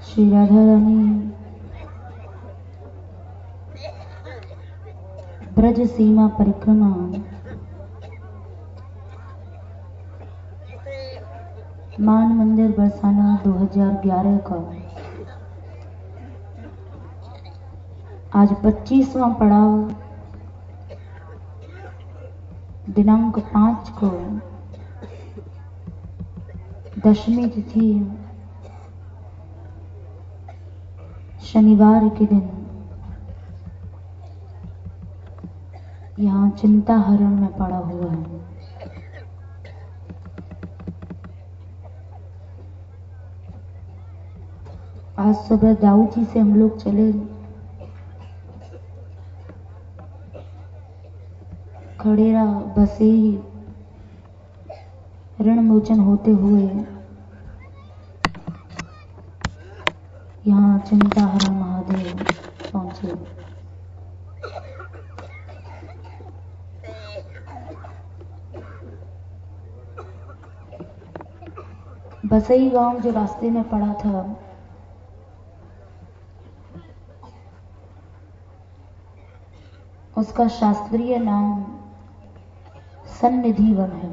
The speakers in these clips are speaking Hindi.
श्री राधा रानी ब्रज सीमा परिक्रमा मान मंदिर बरसाना 2011 का आज 25वां पड़ाव दिनांक 5 को दशमी तिथि शनिवार के दिन यहाँ चिंता हरण में पड़ा हुआ है। आज सुबह दाऊ जी से हम लोग चले खड़ेरा बसेई ऋण मोचन होते हुए यहाँ चिंता हरण महादेव पहुंचे। बसई गांव जो रास्ते में पड़ा था उसका शास्त्रीय नाम सन्निधि वन है।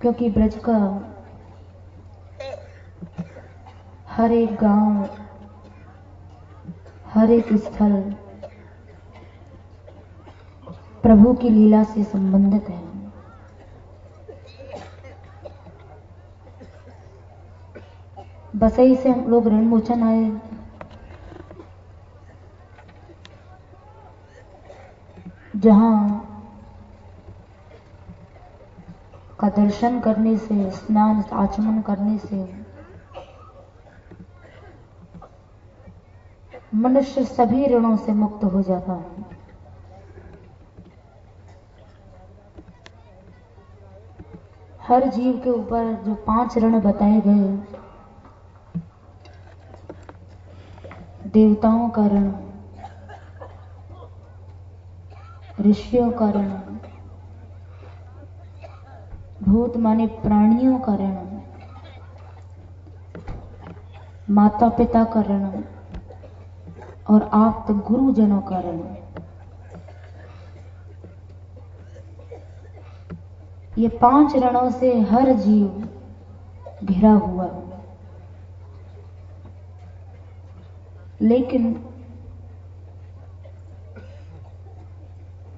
क्योंकि ब्रज का हर एक गांव, हर एक स्थल प्रभु की लीला से संबंधित है। बसई से हम लोग रणमोचन आए। जहां का दर्शन करने से, स्नान आचमन करने से मनुष्य सभी ऋणों से मुक्त हो जाता है। हर जीव के ऊपर जो 5 ऋण बताए गए, देवताओं का ऋण, ऋषियों का ऋण, भूत माने प्राणियों का ऋण, माता पिता का ऋण और आप्त गुरुजनों का ऋण, ये 5 ऋणों से हर जीव घिरा हुआ है। लेकिन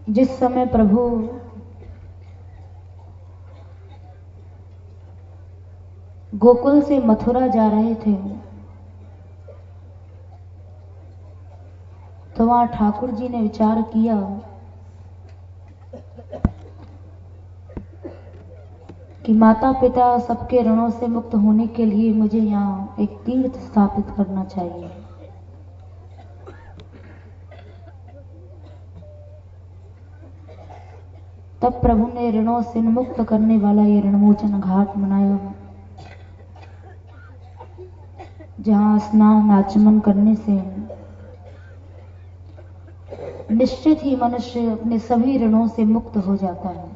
जिस समय प्रभु गोकुल से मथुरा जा रहे थे तो वहां ठाकुर जी ने विचार किया कि माता पिता सबके ऋणों से मुक्त होने के लिए मुझे यहाँ एक तीर्थ स्थापित करना चाहिए। तब प्रभु ने ऋणों से मुक्त करने वाला ये रणमोचन घाट बनाया, जहां स्नान आचमन करने से निश्चित ही मनुष्य अपने सभी ऋणों से मुक्त हो जाता है।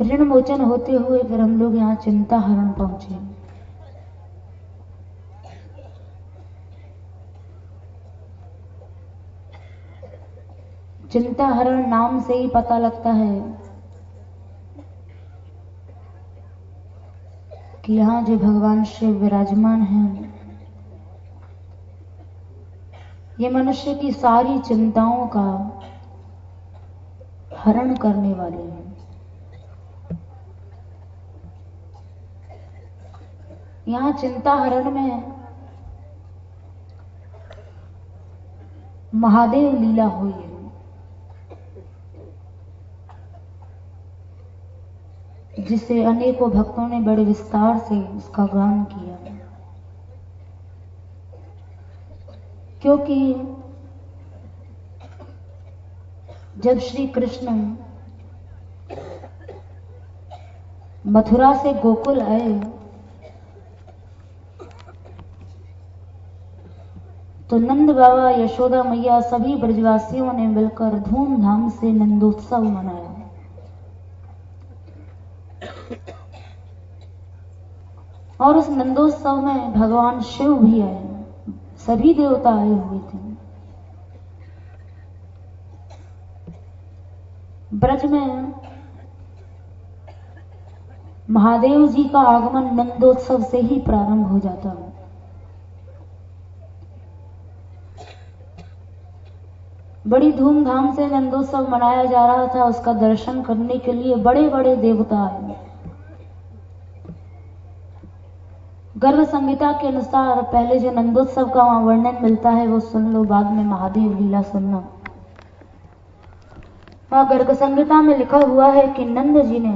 ऋण मोचन होते हुए फिर हम लोग यहाँ चिंता हरण पहुंचे। चिंता हरण नाम से ही पता लगता है कि यहाँ जो भगवान शिव विराजमान हैं, ये मनुष्य की सारी चिंताओं का हरण करने वाले हैं। यहाँ चिंता हरण में महादेव लीला हुई है। जिसे अनेकों भक्तों ने बड़े विस्तार से इसका गान किया, क्योंकि जब श्री कृष्ण मथुरा से गोकुल आए तो नंद बाबा, यशोदा मैया, सभी ब्रजवासियों ने मिलकर धूमधाम से नंदोत्सव मनाया। और उस नंदोत्सव में भगवान शिव भी आए, सभी देवता आए हुए थे। ब्रज में महादेव जी का आगमन नंदोत्सव से ही प्रारंभ हो जाता है। बड़ी धूमधाम से नंदोत्सव मनाया जा रहा था। उसका दर्शन करने के लिए बड़े बड़े देवता आए। गर्भ संहिता के अनुसार पहले जो नंदोत्सव का वहां वर्णन मिलता है वो सुन लो, बाद में महादेव लीला सुनना। वहां गर्भ संहिता में लिखा हुआ है कि नंद जी ने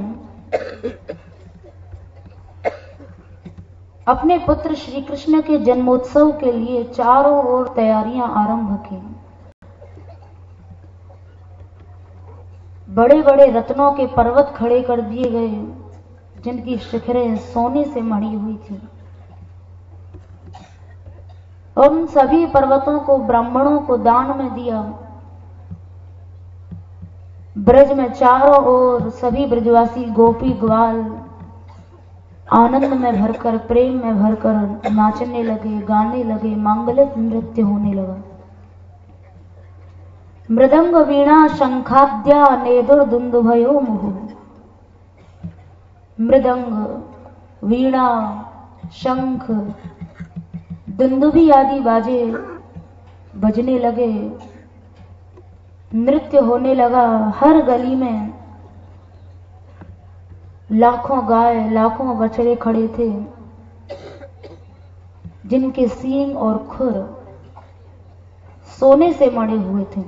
अपने पुत्र श्री कृष्ण के जन्मोत्सव के लिए चारों ओर तैयारियां आरंभ की। बड़े बड़े रत्नों के पर्वत खड़े कर दिए गए, जिनकी शिखरें सोने से मढ़ी हुई थी। उन सभी पर्वतों को ब्राह्मणों को दान में दिया। ब्रज में चारों ओर सभी ब्रजवासी गोपी ग्वाल आनंद में भरकर, प्रेम में भरकर नाचने लगे, गाने लगे, मांगलिक नृत्य होने लगा। मृदंग वीणा शंखाद्या नेदुर दुंदुभयो मुहु। मृदंग, वीणा, शंख, दुंदुभी आदि बाजे बजने लगे, नृत्य होने लगा। हर गली में लाखों गाय, लाखों बछड़े खड़े थे, जिनके सींग और खुर सोने से मढ़े हुए थे,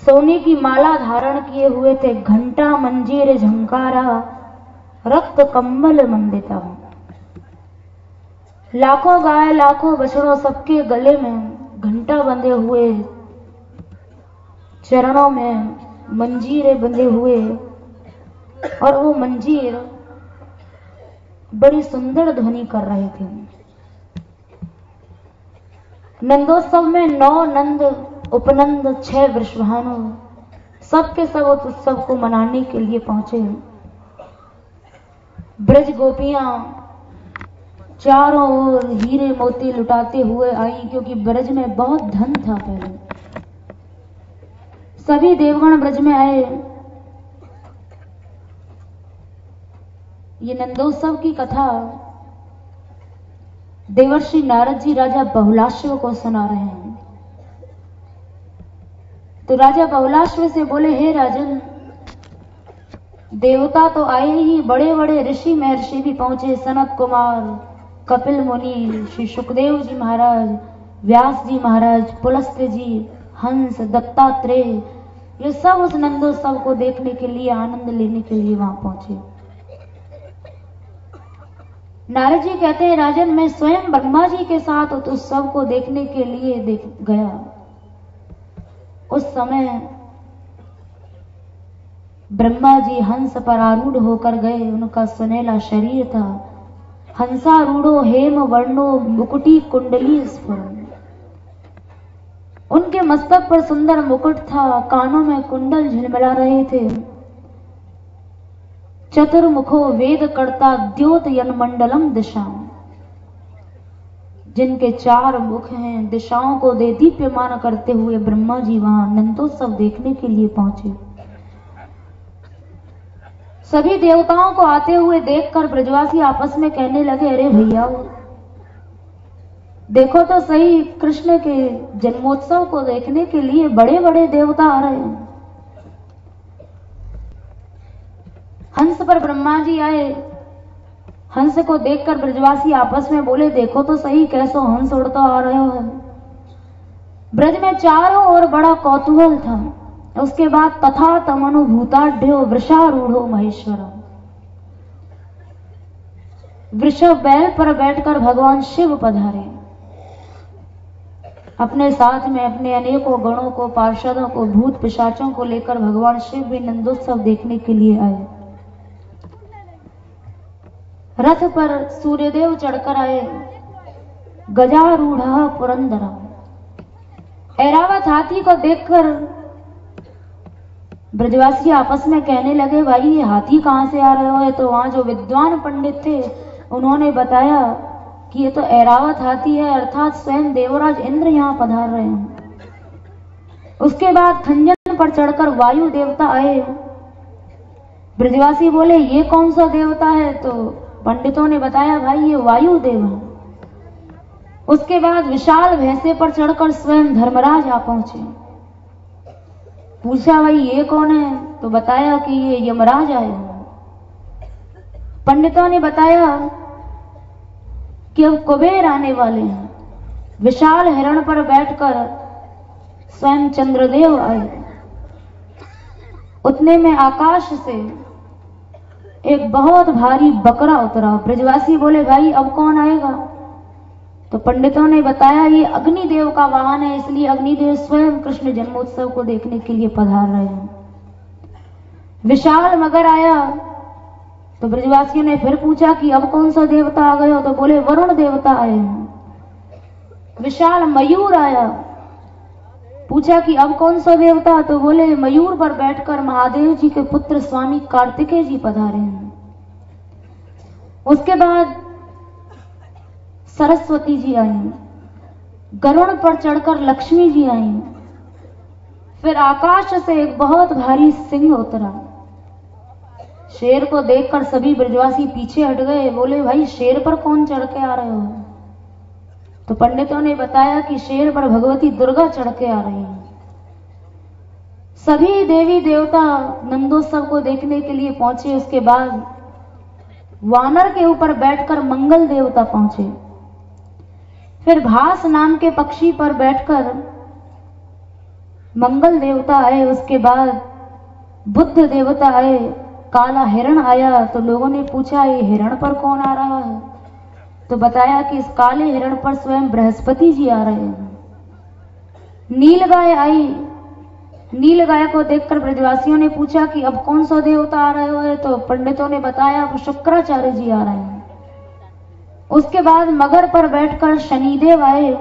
सोने की माला धारण किए हुए थे। घंटा मंजीर झंकारा, रक्त कम्बल मंडिता। लाखों गाय, लाखों बछड़ों, सबके गले में घंटा बंधे हुए, चरणों में मंजीरे बंधे हुए, और वो मंजीर बड़ी सुंदर ध्वनि कर रहे थे। नंदोत्सव में 9 नंद, उपनंद, 6 वृषभानु, सबके सब उस उत्सव को मनाने के लिए पहुंचे। ब्रज गोपियां चारों ओर हीरे मोती लुटाते हुए आई, क्योंकि ब्रज में बहुत धन था पहले। सभी देवगण ब्रज में आए। ये नंदोत्सव की कथा देवर्षि नारद जी राजा बहुलाश्व को सुना रहे हैं। तो राजा बहुलाश्व से बोले, हे राजन, देवता तो आए ही, बड़े बड़े ऋषि महर्षि भी पहुंचे। सनत कुमार, कपिल मुनि, श्री सुखदेव जी महाराज, व्यास जी महाराज, पुलस्त्य जी, हंस, दत्तात्रेय, ये सब उस नंदोत्सव को देखने के लिए, आनंद लेने के लिए वहां पहुंचे। नारद जी कहते हैं, राजन, मैं स्वयं ब्रह्मा जी के साथ उस उत्सव को देखने के लिए गया। उस समय ब्रह्मा जी हंस पर आरूढ़ होकर गए। उनका सुनहला शरीर था। हंसारूढ़ो हेम वर्णो मुकुटी कुंडली स्फुरन। उनके मस्तक पर सुंदर मुकुट था, कानों में कुंडल झिलमिला रहे थे। चतुर्मुखो वेद कर्ता द्योत यनमंडलम दिशा। जिनके 4 मुख हैं, दिशाओं को दे दीप्यमान करते हुए ब्रह्मा जी वहां नंदोत्सव देखने के लिए पहुंचे। सभी देवताओं को आते हुए देखकर ब्रजवासी आपस में कहने लगे, अरे भैया, देखो तो सही, कृष्ण के जन्मोत्सव को देखने के लिए बड़े बड़े देवता आ रहे हैं। हंस पर ब्रह्मा जी आए। हंस को देखकर ब्रजवासी आपस में बोले, देखो तो सही, कैसो हंस उड़ता आ रहे हो। ब्रज में चारों ओर बड़ा कौतूहल था। उसके बाद तथा तमनुभूताढ्यो वृषारूढ़ो महेश्वर। वृषभ बैल पर बैठकर भगवान शिव पधारे। अपने साथ में अपने अनेकों गणों को, पार्षदों को, भूत पिशाचों को लेकर भगवान शिव भी नंदोत्सव देखने के लिए आए। रथ पर सूर्यदेव चढ़कर आए। गजारूढ़ पुरंदर। ऐरावत हाथी को देखकर ब्रजवासी आपस में कहने लगे, भाई ये हाथी कहाँ से आ रहे हो? तो वहां जो विद्वान पंडित थे उन्होंने बताया कि ये तो ऐरावत हाथी है, अर्थात स्वयं देवराज इंद्र यहाँ पधार रहे हैं। उसके बाद खंजन पर चढ़कर वायु देवता आए। ब्रजवासी बोले, ये कौन सा देवता है? तो पंडितों ने बताया, भाई ये वायु देव है। उसके बाद विशाल भैंसे पर चढ़कर स्वयं धर्मराज आ पहुंचे। पूछा, भाई ये कौन है? तो बताया कि ये यमराज आए हैं। पंडितों ने बताया कि अब कुबेर आने वाले हैं। विशाल हिरण पर बैठकर स्वयं चंद्रदेव आए। उतने में आकाश से एक बहुत भारी बकरा उतरा। ब्रजवासी बोले, भाई अब कौन आएगा? तो पंडितों ने बताया, ये अग्निदेव का वाहन है, इसलिए अग्निदेव स्वयं कृष्ण जन्मोत्सव को देखने के लिए पधार रहे हैं। विशाल मगर आया। तो ब्रजवासियों ने फिर पूछा कि अब कौन सा देवता आ गए हो? तो बोले, वरुण देवता आए हैं। विशाल मयूर आया। पूछा कि अब कौन सा देवता? तो बोले, मयूर पर बैठकर महादेव जी के पुत्र स्वामी कार्तिकेय जी पधारे हैं। उसके बाद सरस्वती जी आई। गरुड़ पर चढ़कर लक्ष्मी जी आई। फिर आकाश से एक बहुत भारी सिंह उतरा। शेर को देखकर सभी ब्रजवासी पीछे हट गए। बोले, भाई शेर पर कौन चढ़ के आ रहे हो? तो पंडितों ने बताया कि शेर पर भगवती दुर्गा चढ़ के आ रही है। सभी देवी देवता नंदोत्सव को देखने के लिए पहुंचे। उसके बाद वानर के ऊपर बैठकर मंगल देवता पहुंचे। फिर भास नाम के पक्षी पर बैठकर मंगल देवता आए। उसके बाद बुद्ध देवता आए। काला हिरण आया। तो लोगों ने पूछा, ये हिरण पर कौन आ रहा है? तो बताया कि इस काले हिरण पर स्वयं बृहस्पति जी आ रहे हैं। नीलगाय आई। नीलगाय को देखकर ब्रजवासियों ने पूछा कि अब कौन सा देवता आ रहे हो? तो पंडितों ने बताया, अब शुक्राचार्य जी आ रहे हैं। उसके बाद मगर पर बैठकर शनिदेव आए।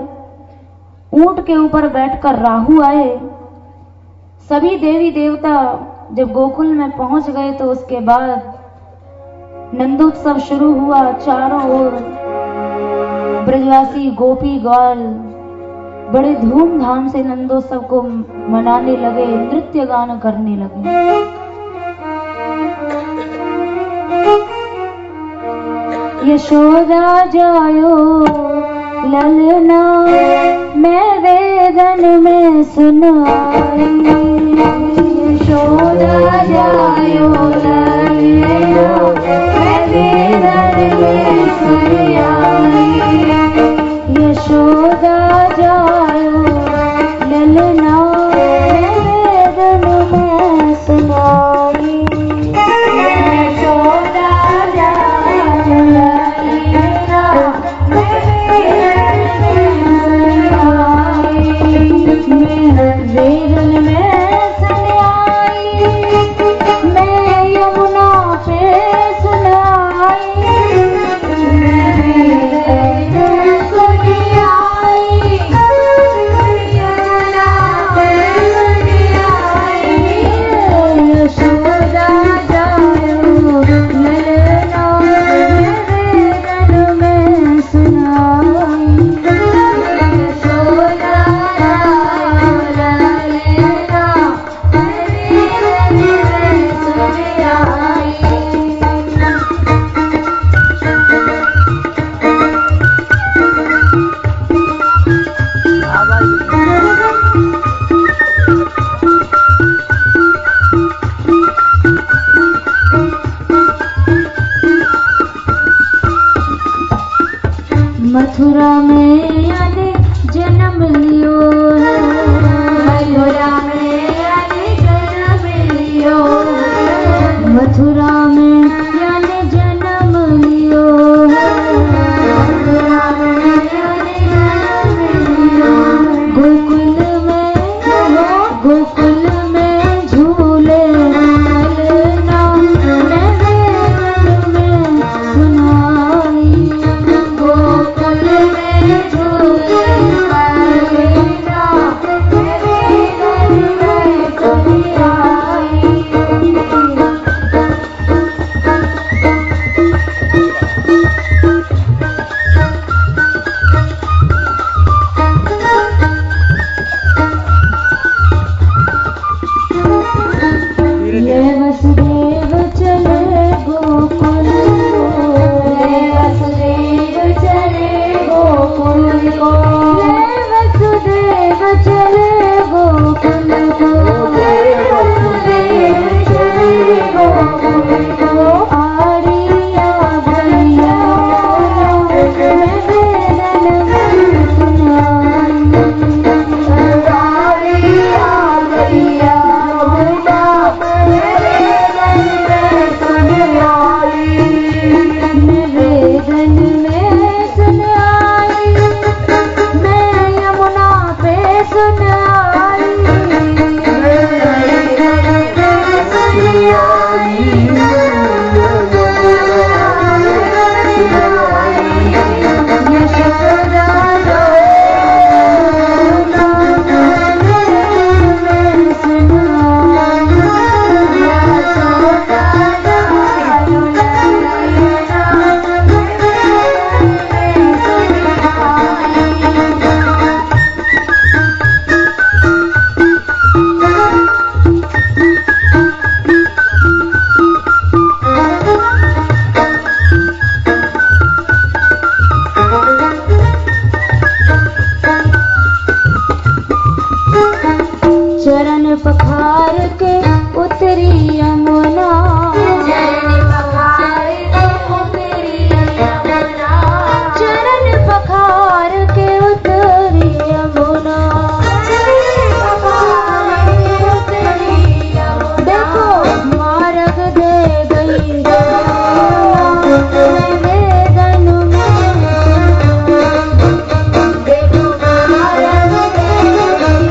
ऊंट के ऊपर बैठकर राहु आए। सभी देवी देवता जब गोकुल में पहुंच गए तो उसके बाद नंदोत्सव शुरू हुआ। चारों ओर ब्रजवासी गोपी ग्वाल बड़े धूमधाम से नंदोत्सव को मनाने लगे, नृत्य गान करने लगे। यशोदा जायो ललना, मैं वेदन में सुन आई। यशोदा जायो ललना, मैं वेदन में सुन आई। यशोदा जायो ललना, मैं वेदन में सुन आई। यशोदा जायो ललना, मैं वेदन में सुन आई। मैं यमुना पे सुन आई। चरण पखार के उतरी यमुना, चरण पखार के उतरी यमुना, चरण पखार के उतरी यमुना, चरण पखार के उतरी यमुना। देखो मार्ग दे गई वेदन में, देखो मार्ग दे गई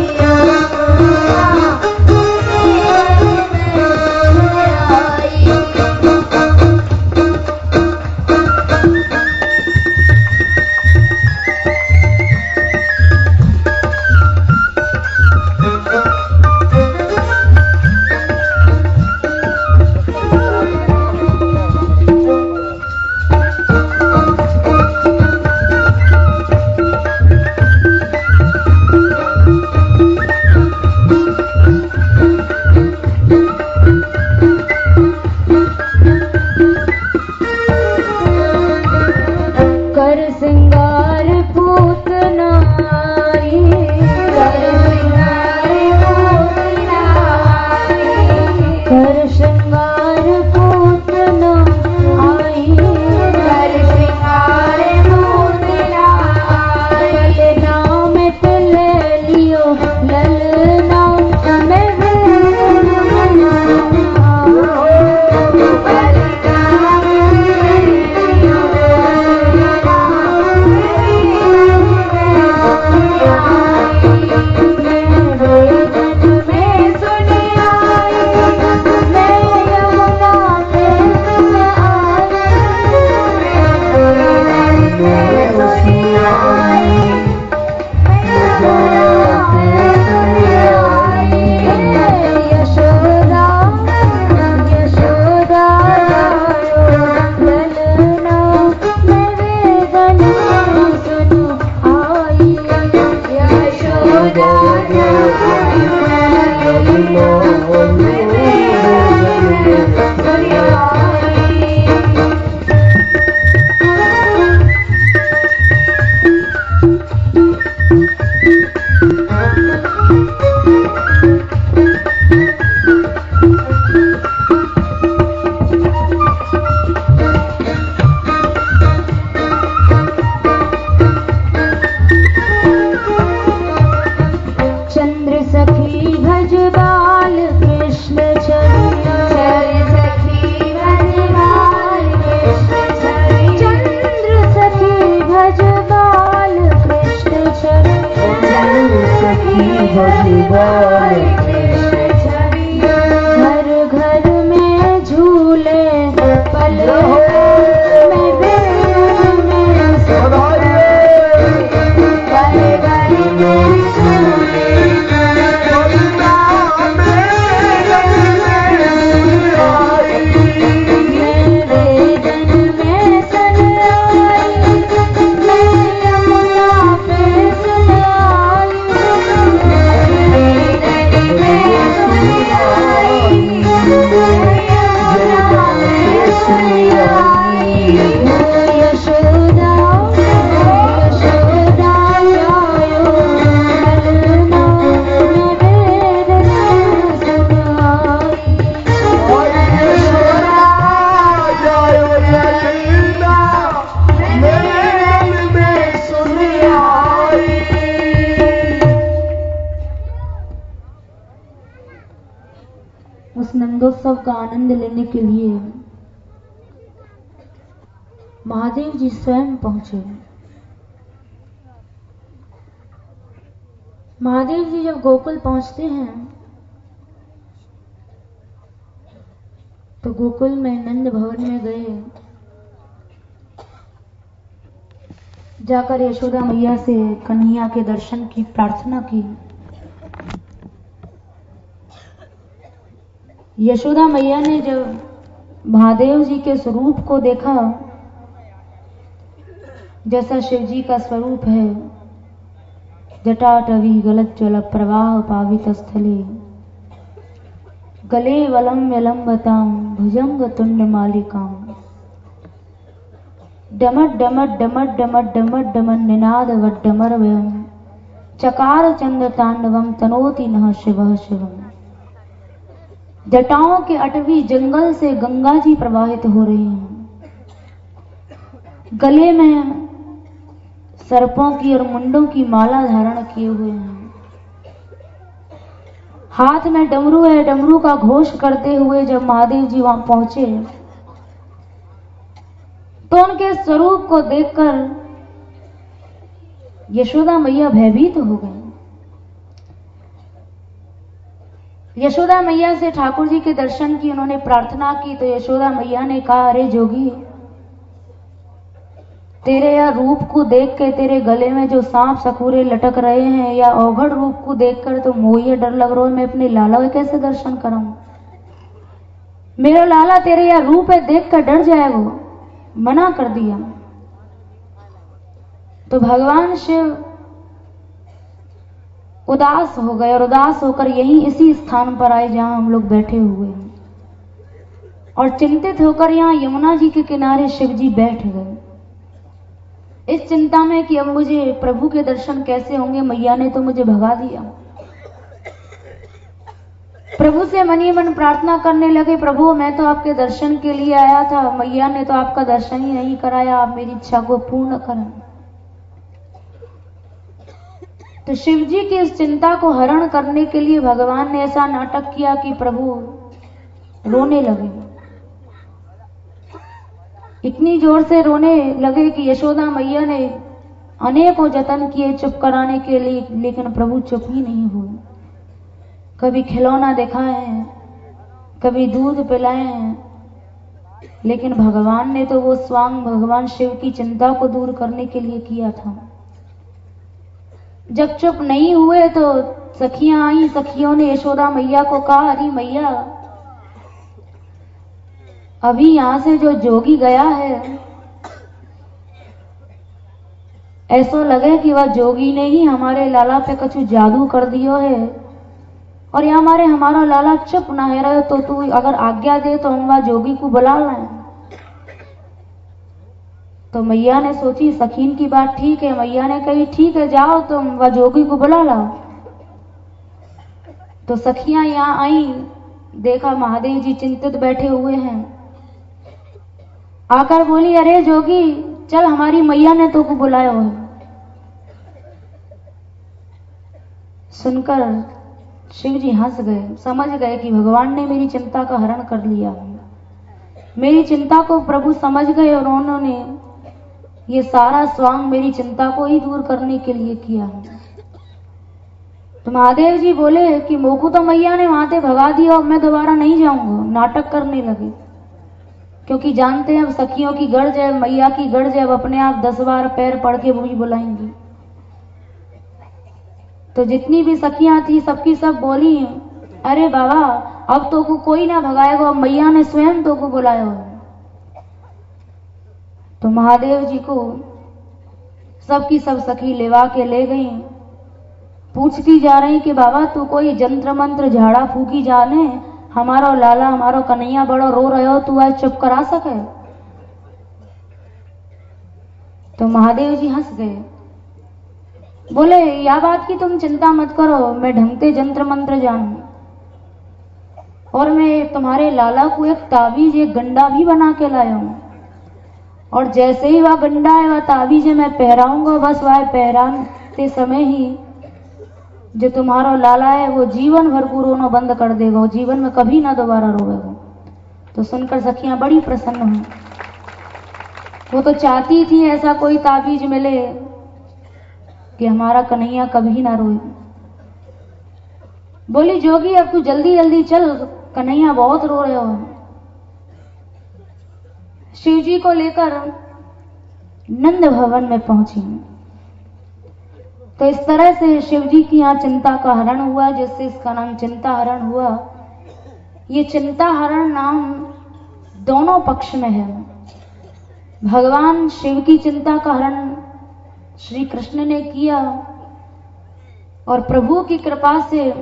उस नंदोत्सव का आनंद लेने के लिए महादेव जी स्वयं पहुंचे। महादेव जी जब गोकुल पहुंचते हैं तो गोकुल में नंद भवन में गए, जाकर यशोदा मैया से कन्हैया के दर्शन की प्रार्थना की। यशोदा मैया ने जब महादेव जी के स्वरूप को देखा, जैसा शिव जी का स्वरूप है, जटाटवी गलत जल प्रवाह पावित स्थले, गले वलम यलम्बताम भुजंग तुंड मालिकाम, डमट डमट डमट डमट डमट डमन निनाद वड्डमर वयम चकार चंद्र तांडवम तनोति नः शिवः शिवम। जटाओं के अटवी जंगल से गंगा जी प्रवाहित हो रही हैं। गले में सर्पों की और मुंडों की माला धारण किए हुए हैं। हाथ में डमरू है। डमरू का घोष करते हुए जब महादेव जी वहां पहुंचे तो उनके स्वरूप को देखकर यशोदा मैया भयभीत हो गई। यशोदा मैया से ठाकुर जी के दर्शन की उन्होंने प्रार्थना की तो यशोदा मैया ने कहा, अरे जोगी, तेरे या रूप को देख के तेरे गले में जो सांप सखूरे लटक रहे हैं या अवघड़ रूप को देखकर तो मोहिए डर लग रहा है, मैं अपने लाला के कैसे दर्शन कराऊं? मेरा लाला तेरे या रूप है देख कर डर जाए, वो मना कर दिया। तो भगवान शिव उदास हो गए और उदास होकर यहीं इसी स्थान पर आए जहां हम लोग बैठे हुए हैं और चिंतित होकर यहां यमुना जी के किनारे शिव जी बैठ गए। इस चिंता में कि अब मुझे प्रभु के दर्शन कैसे होंगे, मैया ने तो मुझे भगा दिया। प्रभु से मन ही मन प्रार्थना करने लगे, प्रभु मैं तो आपके दर्शन के लिए आया था, मैया ने तो आपका दर्शन ही नहीं कराया, आप मेरी इच्छा को पूर्ण करें। तो शिव जी की इस चिंता को हरण करने के लिए भगवान ने ऐसा नाटक किया कि प्रभु रोने लगे। इतनी जोर से रोने लगे कि यशोदा मैया ने अनेकों जतन किए चुप कराने के लिए, लेकिन प्रभु चुप ही नहीं हुए। कभी खिलौना दिखाए, कभी दूध पिलाए, लेकिन भगवान ने तो वो स्वांग भगवान शिव की चिंता को दूर करने के लिए किया था। जब चुप नहीं हुए तो सखियां आई। सखियों ने यशोदा मैया को कहा, अरे मैया, अभी यहां से जो जोगी गया है ऐसा लगे कि वह जोगी ने ही हमारे लाला पे कुछ जादू कर दियो है और यहाँ हमारा लाला चुप ना है रहे, तो तू अगर आज्ञा दे तो हम वह जोगी को बुला लाएं। तो मैया ने सोची सखीन की बात ठीक है। मैया ने कही ठीक है, जाओ तुम वह जोगी को बुला लाओ। तो सखियां यहाँ आई, देखा महादेव जी चिंतित बैठे हुए हैं। आकर बोली, अरे जोगी चल, हमारी मैया ने तो को बुलाया है। सुनकर शिव जी हंस गए, समझ गए कि भगवान ने मेरी चिंता का हरण कर लिया। मेरी चिंता को प्रभु समझ गए और उन्होंने ये सारा स्वांग मेरी चिंता को ही दूर करने के लिए किया। तो महादेव जी बोले कि मोकू तो मैया ने वहां से भगा दिया और मैं दोबारा नहीं जाऊंगा। नाटक करने लगे क्योंकि जानते हैं अब सखियों की गर्ज है, मैया की गर्ज है, अब अपने आप 10 बार पैर पड़ के मुझे बुलाएंगी। तो जितनी भी सखियां थी सबकी सब बोली, अरे बाबा अब तो को कोई ना भगाएगा, अब मैया ने स्वयं तो को बुलाया। तो महादेव जी को सबकी सब सखी लेवा के ले गई। पूछती जा रही कि बाबा तू कोई जंत्र मंत्र झाड़ा फूकी जाने, हमारा लाला हमारा कन्हैया बड़ा रो रहे हो, तू आज चुप करा सके? तो महादेव जी हंस गए, बोले या बात की तुम चिंता मत करो, मैं ढंगते जंत्र मंत्र जानू और मैं तुम्हारे लाला को एक ताबीज एक गंडा भी बना के लाया हूं और जैसे ही वह गंडा है वह ताबीज मैं पहराऊंगा, बस वह पहराते समय ही जो तुम्हारा लाला है वो जीवन भर को रोना बंद कर देगा, वो जीवन में कभी ना दोबारा रोएगा। तो सुनकर सखियां बड़ी प्रसन्न हुई। वो तो चाहती थी ऐसा कोई ताबीज मिले कि हमारा कन्हैया कभी ना रोए। बोली जोगी अब तू जल्दी जल्दी चल, कन्हैया बहुत रो रहे हो। शिव जी को लेकर नंद भवन में पहुंची। तो इस तरह से शिव जी की यहाँ चिंता का हरण हुआ, जिससे इसका नाम चिंता हरण हुआ। ये चिंता हरण नाम दोनों पक्ष में है। भगवान शिव की चिंता का हरण श्री कृष्ण ने किया और प्रभु की कृपा से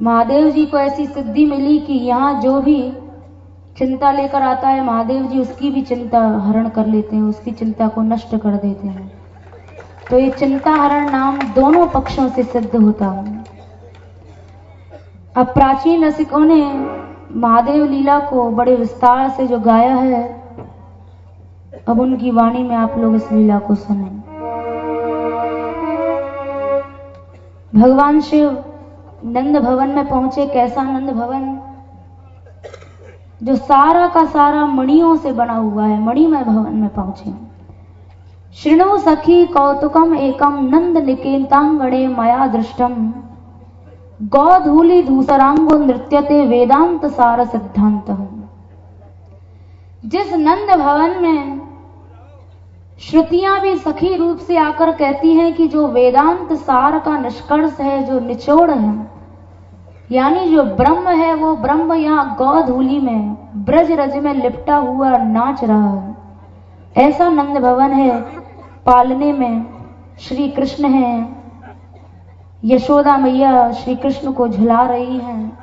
महादेव जी को ऐसी सिद्धि मिली कि यहाँ जो भी चिंता लेकर आता है महादेव जी उसकी भी चिंता हरण कर लेते हैं, उसकी चिंता को नष्ट कर देते हैं। तो ये चिंताहरण नाम दोनों पक्षों से सिद्ध होता है। अब प्राचीन रसिकों ने महादेव लीला को बड़े विस्तार से जो गाया है, अब उनकी वाणी में आप लोग इस लीला को सुने। भगवान शिव नंद भवन में पहुंचे। कैसा नंद भवन? जो सारा का सारा मणियों से बना हुआ है, मणिमय भवन में पहुंचे। शृणु सखी कौतुकम एकम नंद निकेतांगणे मया दृष्टम गौधूली धूसरांगो नृत्यते वेदांत सार सिद्धांत। जिस नंद भवन में श्रुतियां भी सखी रूप से आकर कहती हैं कि जो वेदांत सार का निष्कर्ष है, जो निचोड़ है, यानी जो ब्रह्म है, वो ब्रह्म यहाँ गौधूली में ब्रज रज में लिपटा हुआ नाच रहा है। ऐसा नंद भवन है। पालने में श्री कृष्ण हैं, यशोदा मैया श्री कृष्ण को झुला रही हैं।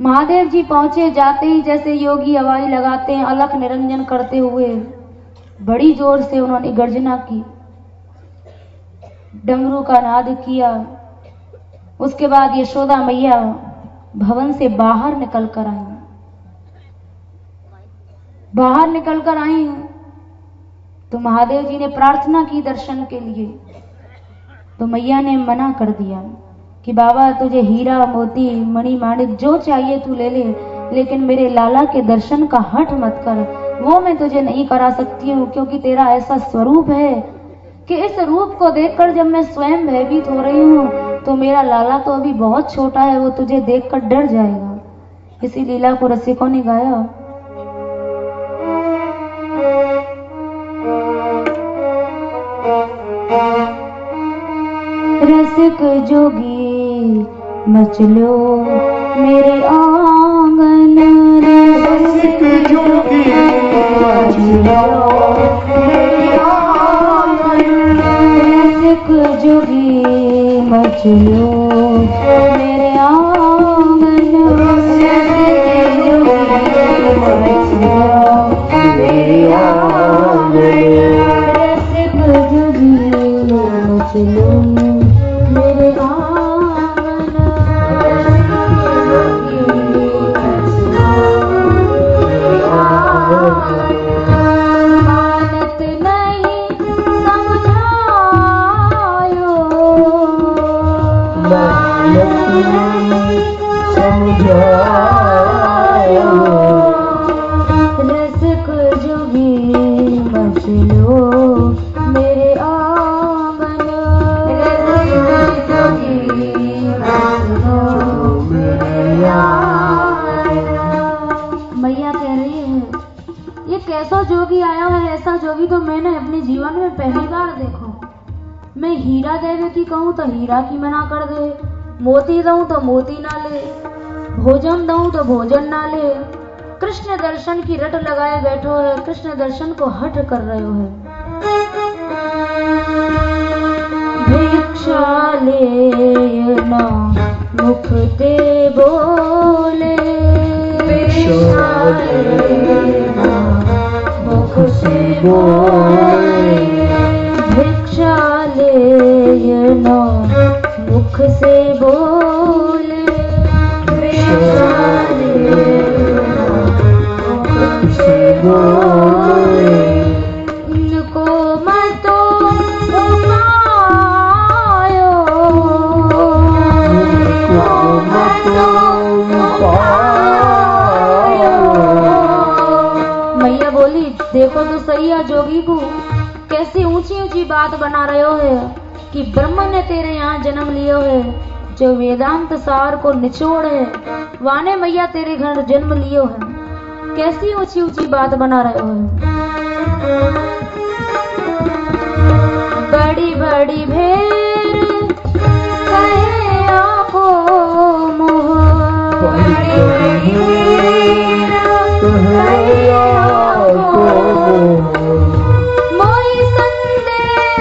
महादेव जी पहुंचे। जाते ही जैसे योगी हवाई लगाते हैं, अलख निरंजन करते हुए बड़ी जोर से उन्होंने गर्जना की, डमरू का नाद किया। उसके बाद यशोदा मैया भवन से बाहर निकल कर आई। बाहर निकल कर आई तो महादेव जी ने प्रार्थना की दर्शन के लिए, तो मैया ने मना कर दिया कि बाबा तुझे हीरा मोती मणि माणिक जो चाहिए तू ले ले, लेकिन मेरे लाला के दर्शन का हठ मत कर, वो मैं तुझे नहीं करा सकती हूँ, क्योंकि तेरा ऐसा स्वरूप है कि इस रूप को देखकर जब मैं स्वयं भयभीत हो रही हूँ तो मेरा लाला तो अभी बहुत छोटा है, वो तुझे देखकर डर जाएगा। इसी लीला को रसिकों ने गाया। रसिक जोगी मचलो मेरे आंगन, रसिक जोगी मचलो मेरे आंगन, रसिक जोगी मचलो मेरे आंगन, रसिक जोगी मचलो मेरे आंगन, रसिक जोगी मचलो मेरे आंगन, मानत नहीं समझायो, मानत नहीं समझायो, रसिक जोगी मचलो मेरे आंगन, रसिक जोगी मचलो मेरे आंगन। मैया कह रही है ये कैसा जोगी आया है, ऐसा जोगी तो मैंने अपने जीवन में पहली बार देखो। मैं हीरा देवे की कहूँ तो हीरा की मना कर दे, मोती दूं तो मोती ना ले, भोजन दूं तो भोजन ना ले। कृष्ण दर्शन की रट लगाए बैठो है, कृष्ण दर्शन को हट कर रहे हो है। भिक्षा ले ना मुख ते बोले, भिक्षा ले ना मुख से बोले, भिक्षा ले ना मुख से बोले, भिक्षा ले ना मुख से बोले, इनको मतो उपायो, इनको मतो उपायो। मैया बोली देखो तो सही है जोगी को, कैसी ऊंची ऊंची बात बना रहे हो है कि ब्रह्म ने तेरे यहाँ जन्म लियो है, जो वेदांत सार को निचोड़ है, वाने मैया तेरे घर जन्म लियो है। कैसी ऊंची ऊंची बात बना रहे हो है। बड़ी बड़ी भेड़ कहे आपो मोह, बड़ी बड़ी भेड़ कहे आपो मोहि संदेह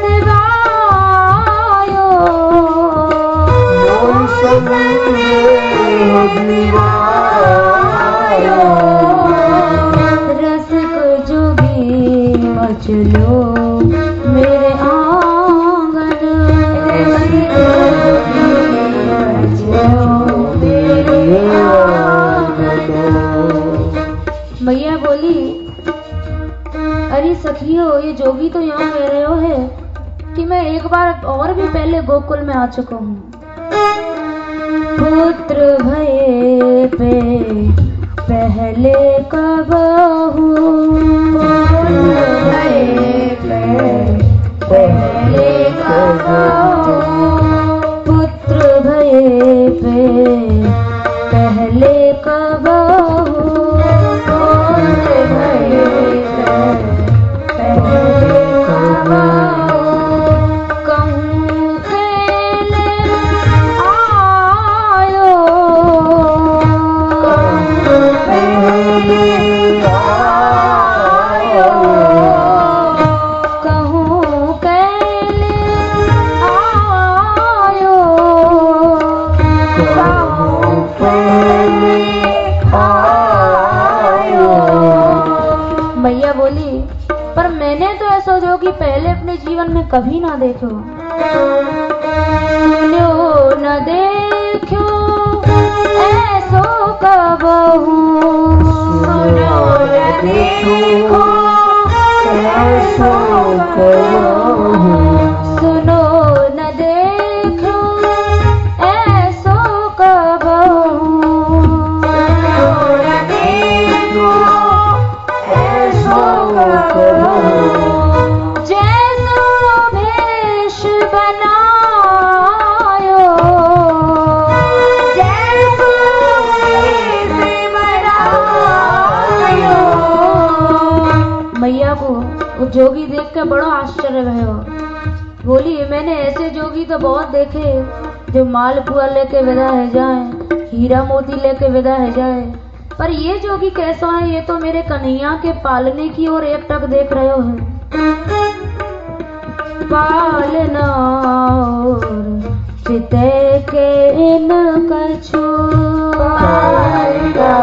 निभायो, मोहि संदेह निभायो, रसिक जोगी मचलो मेरे ये जोगी तो यहाँ कह रहे हो है कि मैं एक बार और भी पहले गोकुल में आ चुका हूँ। पुत्र भये पे पहले कब हूँ, पुत्र भये पे पहले कब हूँ, पुत्र भये पे पहले कब हूँ, पुत्र भये पे पहले कब हूँ, कहूँ खेले आयो, कहूँ खेले आयो, कहूँ खेले आयो, कहूँ खेले आयो। मैया बोली पर मैंने तो ऐसा जोगी पहले अपने जीवन में कभी ना देखो, सुनो न देखो ऐसो कब हूँ, सुनो न देखो ऐसो कब हूँ, सुनो न देखो ऐसो कब हूँ, सुनो न देखो ऐसो कब हूँ, जैसो भेष बनायो, जैसो भेष बनायो। मैया को वो जोगी देख के बड़ा आश्चर्य भयो। बोली मैंने ऐसे जोगी तो बहुत देखे जो मालपुआ लेके विदा है जाए, हीरा मोती लेके विदा है जाए, पर ये जोगी कैसा है, ये तो मेरे कन्हैया के पालने की ओर एकटक देख रहे हो है। पालना और चिते के इन कछु, पालना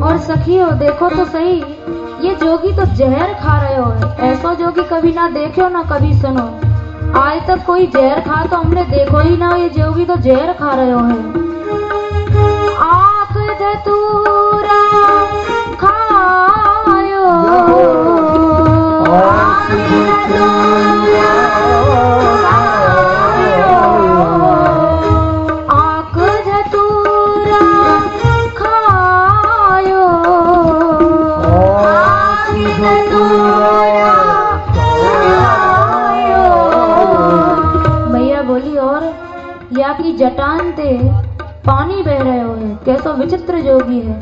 और सखियो देखो तो सही, ये जोगी तो जहर खा रहे हो है। ऐसा जोगी कभी ना देखे हो ना कभी सुनो, आज तक कोई जहर खा तो हमने देखो ही ना, ये जोगी तो जहर खा रहे हो है। आँख धतूरा खायो, आँख धतूरा खायो, आँख धतूरा खायो, आँख धतूरा खायो। मैया बोली और या की जटान ते पानी बह रहे हो है, कैसा विचित्र जोगी है।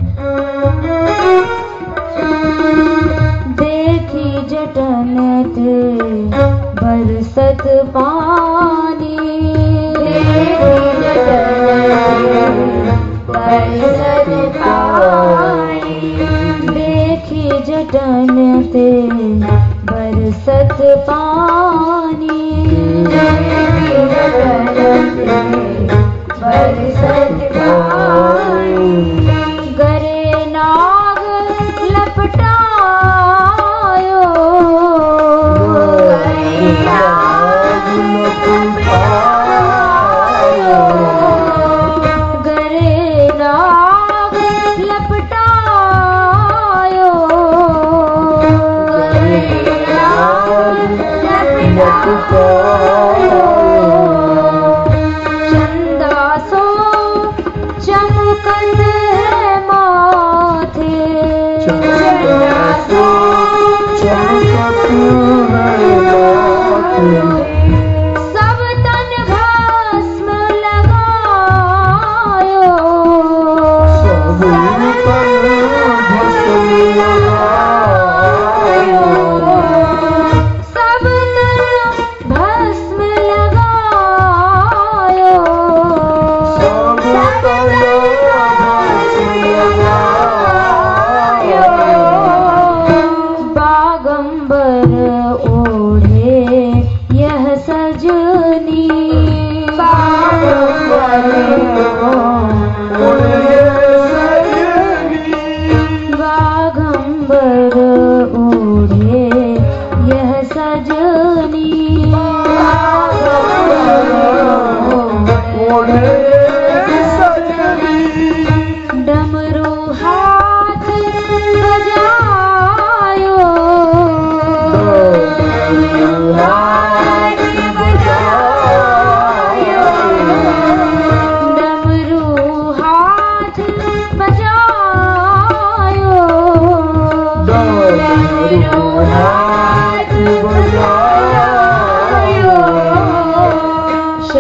देखी जटन ते बरसत पानी, देखी जटन बरसत पानी, देखी जटन ते बरसत पानी, देखी जटन बरसत पानी, गरे नाग लपटायो, गरे नाग लपटायो, गरे नाग लपटायो, गरे नाग लपटायो। चमकत है माथे, चंद्रासो चमकत है माथे, सब तन भस्म लगायो, सब तन भस्म लगायो, सब तन भस्म लगायो, बागंबर ओढ़े यह सजनी, बागंबर ओढ़े सजनी, बागंबर ओढ़े यह सजनी, ओढ़े डमरू हाथ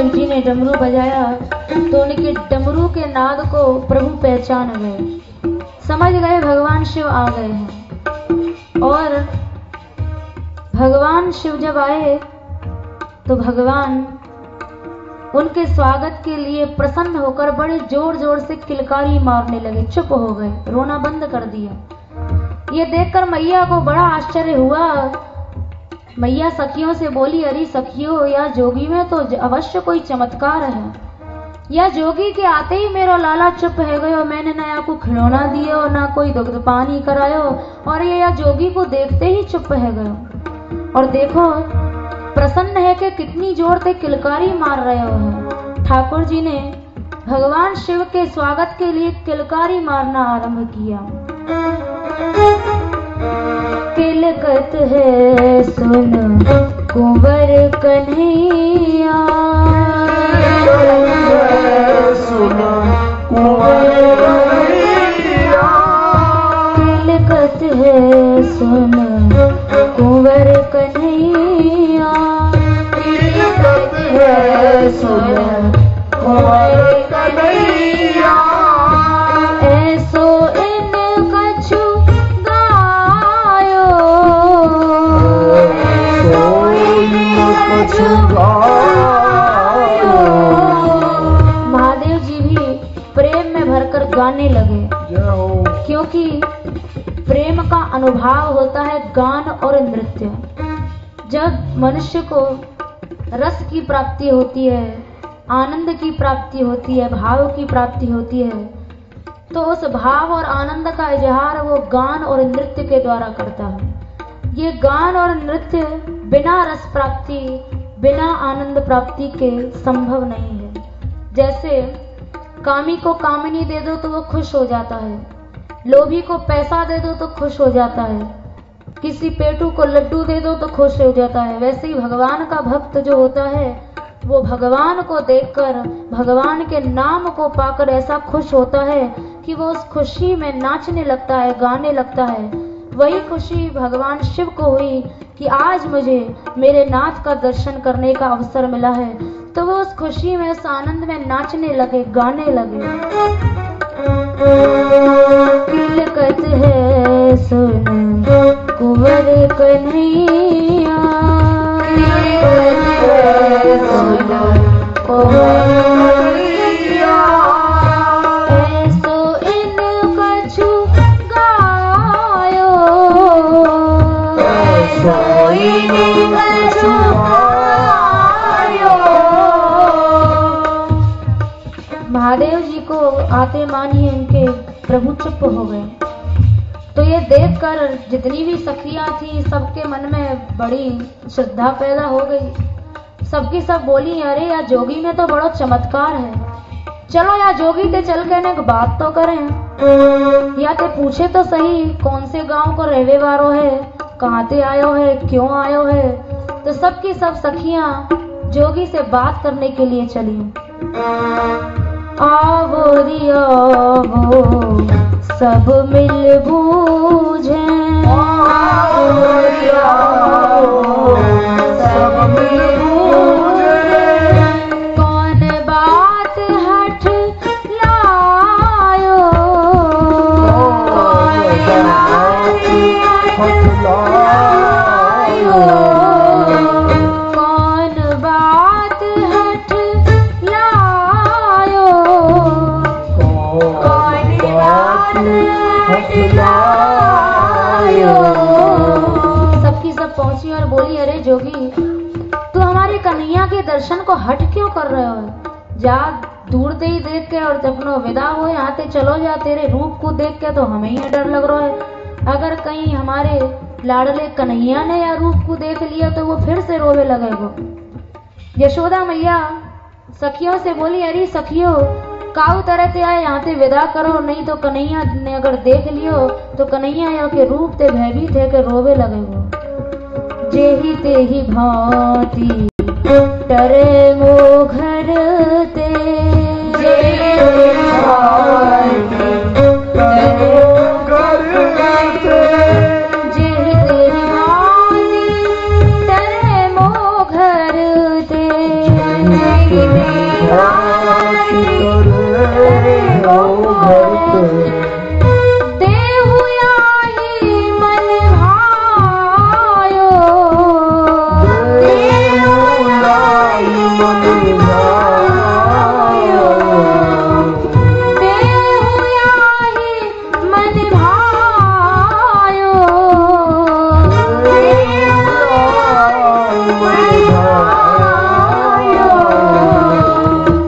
महादेव जी ने डमरू बजाया तो उनके डमरू के नाद को प्रभु पहचान गए, समझ गए भगवान शिव आ गए हैं। और भगवान शिव जब आए तो भगवान उनके स्वागत के लिए प्रसन्न होकर बड़े जोर जोर से किलकारी मारने लगे, चुप हो गए, रोना बंद कर दिया। ये देखकर मैया को बड़ा आश्चर्य हुआ। मैया सखियों से बोली, अरे सखियों, या जोगी में तो अवश्य कोई चमत्कार है। या जोगी के आते ही मेरा लाला चुप है गयो, मैंने ना को खिलौना दियो ना कोई दुग्ध पानी करायो, और ये या जोगी को देखते ही चुप है गयो। और देखो प्रसन्न है कि कितनी जोर से किलकारी मार रहे हो। ठाकुर जी ने भगवान शिव के स्वागत के लिए किलकारी मारना आरंभ किया। किलकत है सुन कुंवर कन्हैया, सुन कुंवर कन्हैया, किलकत है सुन कुंवर कन्हैया, किलकत है सुन कुंवर कन्हैया, ऐसो इन कछु गायो, ऐसो इन कछु गायो। महादेव जी भी प्रेम में भरकर गाने लगे, क्योंकि प्रेम का अनुभव होता है गान और नृत्य। जब मनुष्य को रस की प्राप्ति होती है, आनंद की प्राप्ति होती है, भाव की प्राप्ति होती है, तो उस भाव और आनंद का इजहार वो गान और नृत्य के द्वारा करता है। ये गान और नृत्य बिना रस प्राप्ति, बिना आनंद प्राप्ति के संभव नहीं है। जैसे कामी को कामिनी दे दो तो वो खुश हो जाता है, लोभी को पैसा दे दो तो खुश हो जाता है, किसी पेटू को लड्डू दे दो तो खुश हो जाता है। वैसे ही भगवान का भक्त जो होता है वो भगवान को देखकर, भगवान के नाम को पाकर ऐसा खुश होता है कि वो उस खुशी में नाचने लगता है, गाने लगता है। वही खुशी भगवान शिव को हुई कि आज मुझे मेरे नाथ का दर्शन करने का अवसर मिला है, तो वो उस खुशी में, उस आनंद में नाचने लगे, गाने लगे। किलकत है सुन कुंवर कन्हैया, किलकत है सुन कुंवर कन्हैया, ऐसो इन कछु गायो, ऐसो इन कछु गायो। महादेव जी को आते मानिए उनके प्रभु चुप हो गए। तो ये देखकर जितनी भी सखियां थी सबके मन में बड़ी श्रद्धा पैदा हो गई। सबकी सब बोली, अरे या जोगी में तो बड़ा चमत्कार है, चलो या जोगी ते चल के ने बात तो करें, या ते पूछे तो सही कौन से गांव को रहने वालो है, कहाँ ते आयो है, क्यों आयो है। तो सबकी सब सखियां जोगी से बात करने के लिए चली। आवो रिया वो सब मिल बूझे, आवो रिया वो सब मिल बूझे, कौन बात हठ लायो, कौन बात हठ लायो, कौन बात हठ लायो, कौन बात हठ लायो। सबकी सब पहुंची और बोली, अरे जोगी तू हमारे कन्हैया के दर्शन को हट क्यों कर रहे हो, जा दूर से ही देख के और अपनो विदा हो, यहाँ से चलो जा, तेरे रूप को देख के तो हमें ही डर लग रहा है। अगर कहीं हमारे लाडले कन्हैया ने या रूप को देख लिया तो वो फिर से रोवे लगेगा। यशोदा मैया सखियों से बोली, अरे सखियों काऊ तरह से आए, यहाँ से विदा करो, नहीं तो कन्हैया ने अगर देख लियो तो कन्हैया या के रूप से भयभीत है के रोवे लगेगा। जेही तेही भांति डरे मो घर ते, जेही तेही भांति डरे मो घर ते, जेही तेही भांति डरे मो घर ते,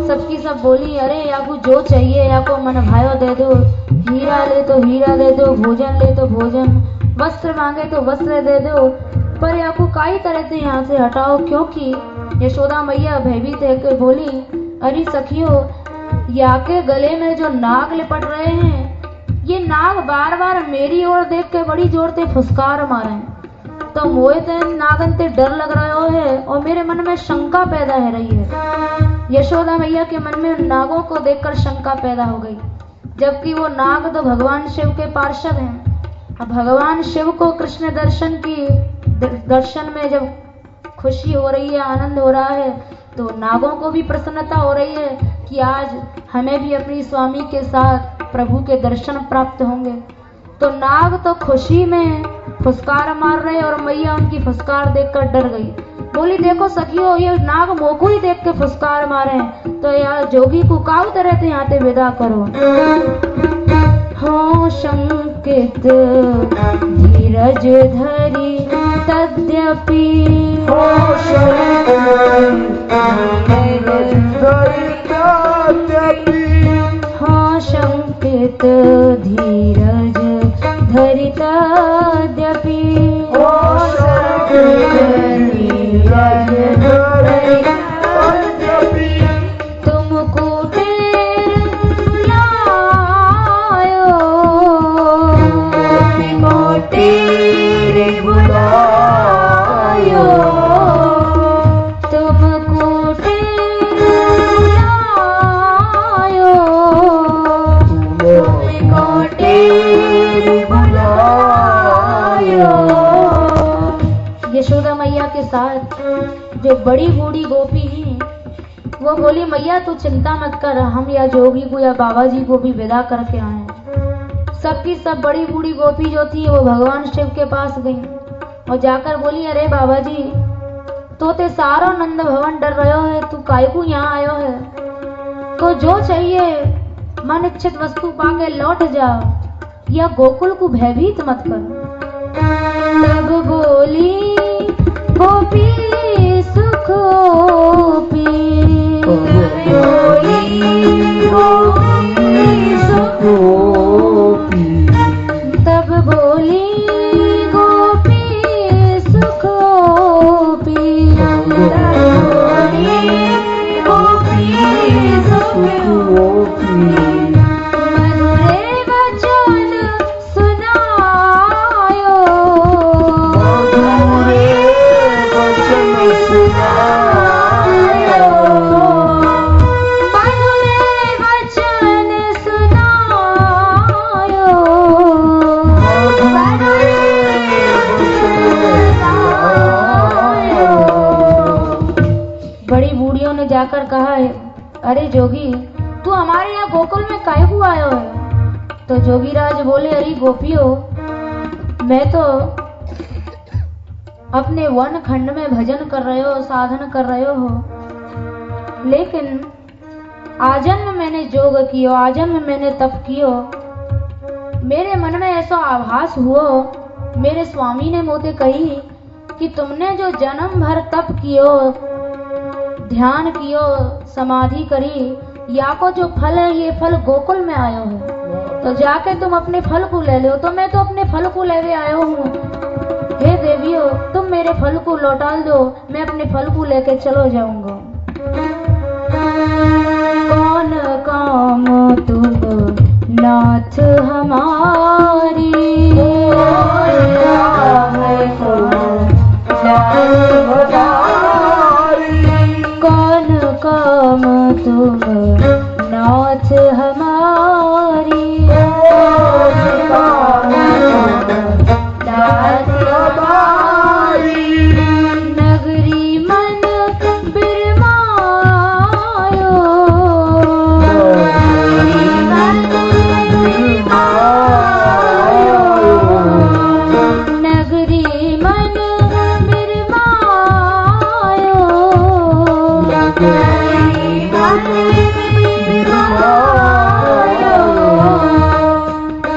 सबकी सब बोली अरे याकू जो चाहिए याको मन भायो दे दो, हीरा ले तो हीरा दे दो, भोजन ले तो भोजन, वस्त्र मांगे तो वस्त्र दे दो, पर याकू काई तरह से यहाँ से हटाओ। क्योंकि यशोदा मैया भयभीत होकर बोली अरे सखियो, याके गले में जो नाग लिपट रहे हैं, ये नाग बार बार मेरी ओर देख के बड़ी जोर से फुसकार मारे, तो मोए ते नागन ते डर लग रहा है और मेरे मन में शंका पैदा हो रही है। यशोदा मैया के मन में नागों को देखकर शंका पैदा हो गई, जबकि वो नाग तो भगवान शिव के पार्षद हैं। अब भगवान शिव को कृष्ण दर्शन में जब खुशी हो रही है, आनंद हो रहा है, तो नागों को भी प्रसन्नता हो रही है कि आज हमें भी अपनी स्वामी के साथ प्रभु के दर्शन प्राप्त होंगे। तो नाग तो खुशी में फुसकार मार रहे और मैया उनकी फुसकार देखकर डर गई। बोली देखो सखियो, ये नाग मोको ही देख के फुसकार मारे, तो यार जोगी को काउ तरह से यहाँ से विदा करो। हो शंकित धीरज धरी तद्यपि, हो शंकित धीरज धरी तद्यपि, तुमको टेर लायो, टेर बुलायो, तुमको टेर लायो, तुमको टेर बुलायो। यशोदा मैया के साथ जो बड़ी बूढ़ी गोपी है वो बोली मैया तू चिंता मत कर, हम या जोगी को या बाबा जी को भी विदा करके आए। सबकी सब बड़ी बूढ़ी गोपी जो थी वो भगवान शिव के पास गई और जाकर बोली अरे बाबा जी, तो ते सारो नंद भवन डर रहो है, तू काय को यहाँ आयो है, तो जो चाहिए मन इच्छित वस्तु पाके लौट जाओ, या गोकुल को भयभीत मत कर। तब बोली गोपी सुखोपी, तब बोली गोपी सुखोपी, मधुरे वचन सुनायो, जाकर कहा है अरे जोगी तू हमारे यहाँ गोकुल में काहे को आयो है? तो जोगीराज बोले अरे गोपियों, मैं तो अपने वन खंड में भजन कर रहे हो, साधन कर रहे हो, लेकिन आजन्म मैंने जोग कियो, आजन्म मैंने तप कियो, मेरे मन में ऐसा आभास हुआ, मेरे स्वामी ने मोते कही कि तुमने जो जन्म भर तप कियो, ध्यान कियो, समाधि करी, या को जो फल है ये फल गोकुल में आयो है, तो जाके तुम अपने फल को ले लो। तो मैं तो अपने फल को लेवे आयो हूँ, हे देवियों तुम मेरे फल को लौटा दो, मैं अपने फल को लेके चलो जाऊंगा। कौन काम तुम नाथ हमारी, कौन काम तुम नाथ हमारी, नगरी मन बिरमायो, नगरी मन बिरमायो,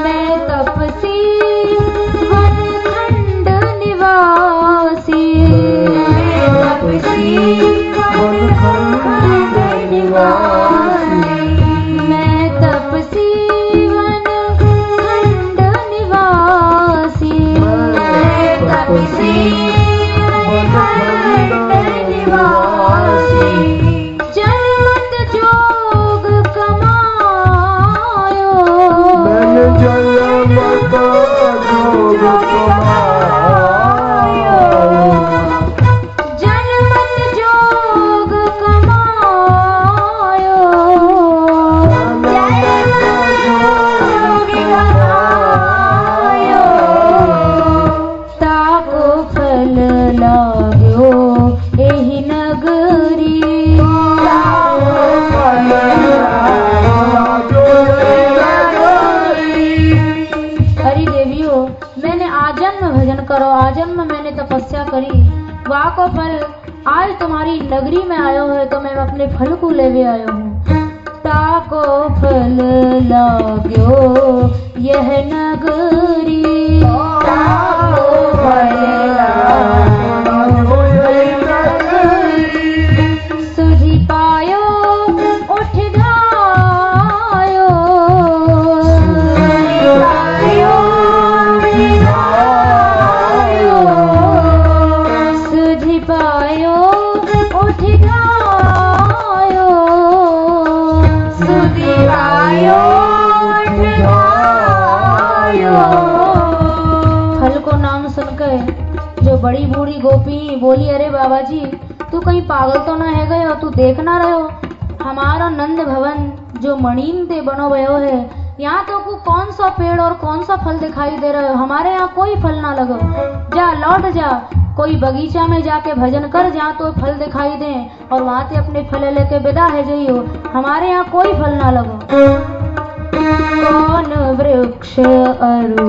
मैं तपसी वनखंड निवासी, तपसी ताको फल, आज तुम्हारी नगरी में आयो है तो मैं अपने फल को लेवे आयो हूँ। ताको फल लाग्यो यह नगरी, ताको फल लाग्यो यह नगरी, सुधि पायो उठ गायो, सुधि पायो उठ गायो, सुधि पायो उठ गायो। फल को नाम सुनकर जो बड़ी बूढ़ी गोपी बोली, अरे बाबा जी तू कहीं पागल तो ना है गए हो, तू देख ना रहे हो हमारा नंद भवन जो मणिन ते बनो भयो है, यहाँ तो को कौन सा पेड़ और कौन सा फल दिखाई दे रहे हो, हमारे यहाँ कोई फल ना लगो, जा लौट जा, कोई बगीचा में जाके भजन कर, जहाँ तो फल दिखाई दे और वहाँ से अपने फल लेके विदा है जाइयो, हमारे यहाँ कोई फल ना लगो। कौन वृक्ष अरु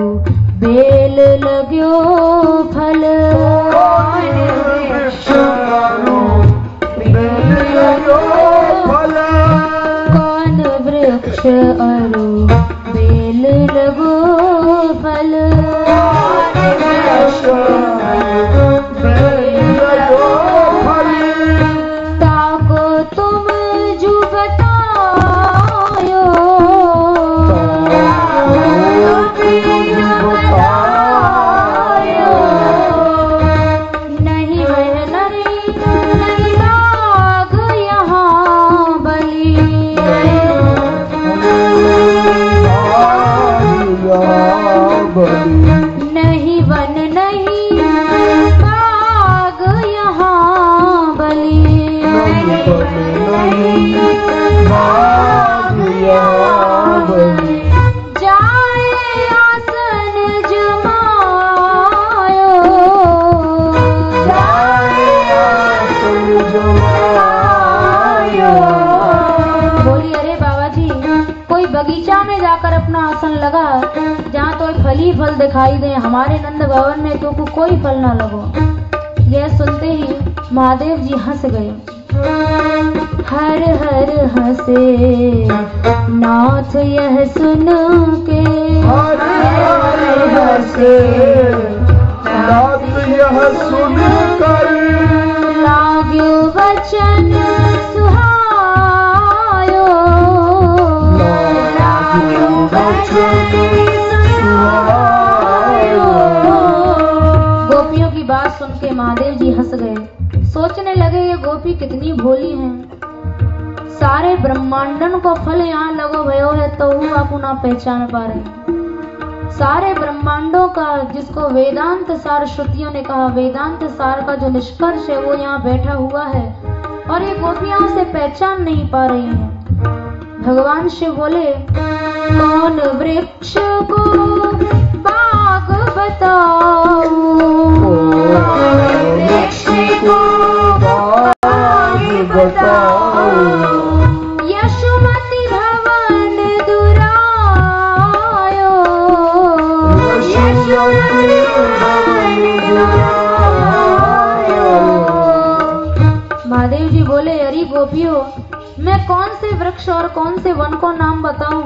बेल लग्यो फल, कौन वृक्ष अरु बेल लग्यो फल, कौन वृक्ष अरु बेल लगो फल, ताको तुम जो बतायो, नहीं वह नहीं लाग यहाँ बलि, नहीं वन नहीं बाग यहाँ बलि, जाए आसन जमायो, बोली अरे बाबा जी कोई बगीचा में जाकर अपना आसन लगा, जहाँ तो फल ही फल दिखाई दे, हमारे नंद भवन में तो कोई फल ना लगो। यह सुनते ही महादेव जी हंस गए, हर हर हंसे नाथ यह सुन के, हर हर हंसे नाथ यह सुन कर, लाग्यो वचन सुहायो, लाग्यो वचन सुहायो। गोपियों की बात सुन के महादेव जी हंस गए, सोचने लगे ये गोपी कितनी भोली हैं, सारे ब्रह्मांडन को फल यहाँ लगो भयो है तो वो आपको ना पहचान पा रहे, सारे ब्रह्मांडों का जिसको वेदांत सार श्रुतियों ने कहा, वेदांत सार का जो निष्कर्ष है वो यहाँ बैठा हुआ है और ये गोपियां से पहचान नहीं पा रही हैं। भगवान शिव बोले, कौन वृक्ष को बाग बताओ, वृक्ष को बाग बताओ, यशोमती भवन दुरायो, यशोमती भवन दुरायो। महादेव जी बोले, अरे गोपियों मैं कौन से वृक्ष और कौन से वन को नाम बताऊं,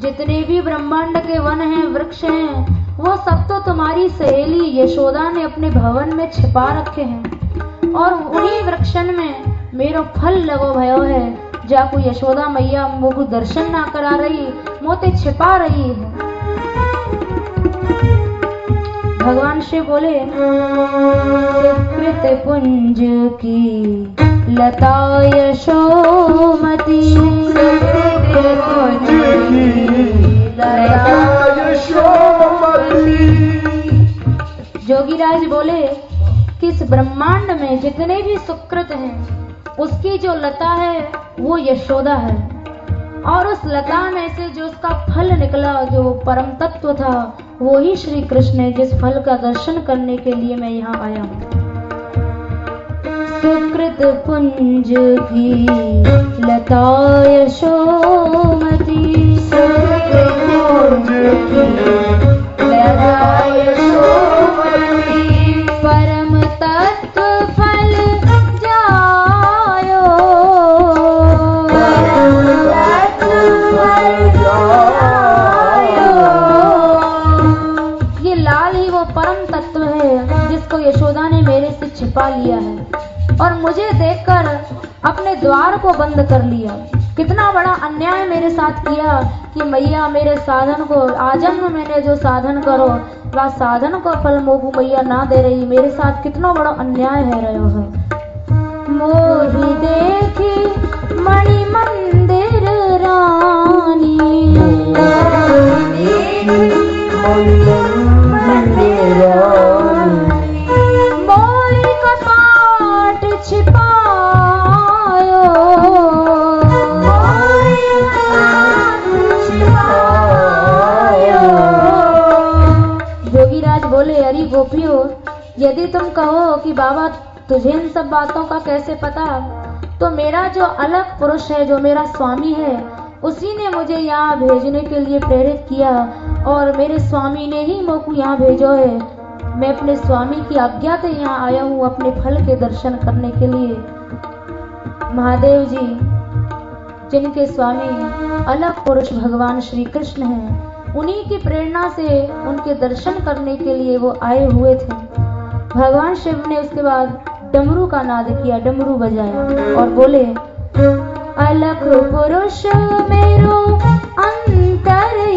जितने भी ब्रह्मांड के वन हैं वृक्ष हैं वो सब तो तुम्हारी सहेली यशोदा ने अपने भवन में छिपा रखे हैं और उन्हीं वृक्षन में मेरो फल लगो भयो है, जाको यशोदा मैया मुझको दर्शन ना करा रही, मोते छिपा रही है। भगवान शिव बोले, सुकृत पुंज की लता यशोमती, जोगीराज बोले कि इस ब्रह्मांड में जितने भी सुकृत हैं उसकी जो लता है वो यशोदा है और उस लता में से जो उसका फल निकला जो परम तत्व था वो ही श्री कृष्ण है, जिस फल का दर्शन करने के लिए मैं यहाँ आया हूँ। सुकृत पुंज की लता यशोमती, सुकृत पुंज की लता यशोमती, परम तत्व फल छिपा लिया है और मुझे देखकर अपने द्वार को बंद कर लिया। कितना बड़ा अन्याय मेरे साथ किया कि मैया मेरे साधन को आजन्म मैंने जो साधन करो वह साधन को फल मोहू मैया ना दे रही। मेरे साथ कितना बड़ा अन्याय है रहो है। मोही देखी मणि मंदिर रानी मोरी कपाट छिपायो जोगीराज बोले अरे गोपियों, यदि तुम कहो कि बाबा तुझे इन सब बातों का कैसे पता, तो मेरा जो अलग पुरुष है, जो मेरा स्वामी है, उसी ने मुझे यहाँ भेजने के लिए प्रेरित किया और मेरे स्वामी ने ही मुझको यहाँ भेजो है। मैं अपने स्वामी की आज्ञा से यहाँ आया हूँ अपने फल के दर्शन करने के लिए। महादेव जी जिनके स्वामी अलग पुरुष भगवान श्री कृष्ण हैं, उन्हीं की प्रेरणा से उनके दर्शन करने के लिए वो आए हुए थे। भगवान शिव ने उसके बाद डमरू का नाद किया, डमरू बजाया और बोले अलग पुरुष मेरो अंतर्यामी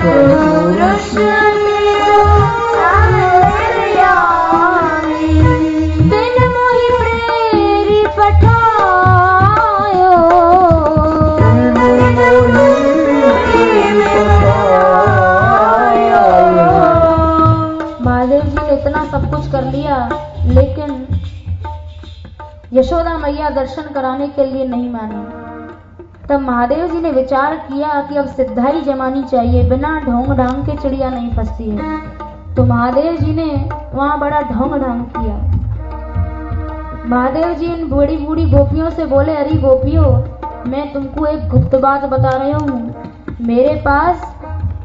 पुरुष मेरो अंतर्यामी बिन मोहि प्रेरि पठायो महादेव जी ने इतना सब कुछ कर लिया, लेकिन यशोदा मैया दर्शन कराने के लिए नहीं मानी। तब महादेव जी ने विचार किया कि अब सिद्धाई जमानी चाहिए, बिना ढोंग ढांग के चिड़िया नहीं फंसती है। तो महादेव जी ने वहां बड़ा ढोंग ढांग किया। महादेव जी इन बूढ़ी बूढ़ी गोपियों से बोले अरे गोपियों, मैं तुमको एक गुप्त बात बता रहा हूँ। मेरे पास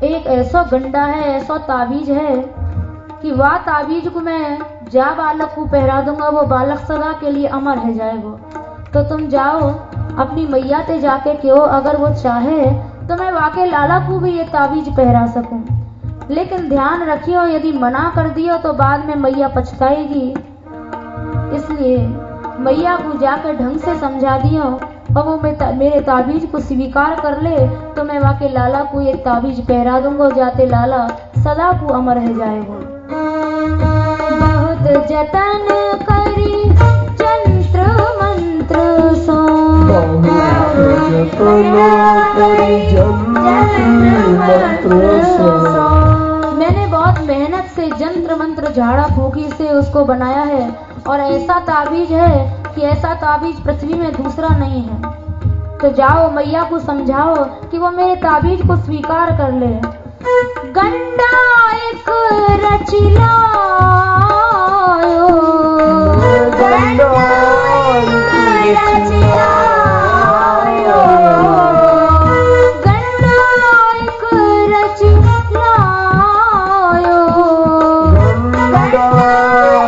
एक ऐसा गंडा है, ऐसा ताबीज है कि वह ताबीज को मैं जा बालक को पहरा दूंगा, वो बालक सदा के लिए अमर रह जाएगा। तो तुम जाओ अपनी मैया से जाके क्यों, अगर वो चाहे तो मैं वाके लाला को भी ये ताबीज पहरा सकूं। लेकिन ध्यान रखियो, यदि मना कर दियो तो बाद में मैया पछताएगी। इसलिए मैया को जाकर ढंग से समझा दियो और वो मेरे ताबीज को स्वीकार कर ले तो मैं वाके लाला को ये ताबीज पहरा दूंगा, जाते लाला सदा को अमर रह जाएगा। बहुत जतन करी जंत्र मंत्र सो मैंने बहुत मेहनत से जंत्र मंत्र झाड़ा फूकी से उसको बनाया है और ऐसा ताबीज है कि ऐसा ताबीज पृथ्वी में दूसरा नहीं है। तो जाओ मैया को समझाओ कि वो मेरे ताबीज को स्वीकार कर ले। गंडा एक रचिलायो गंडा एक रचिलायो गंडा एक रचिलायो गंडा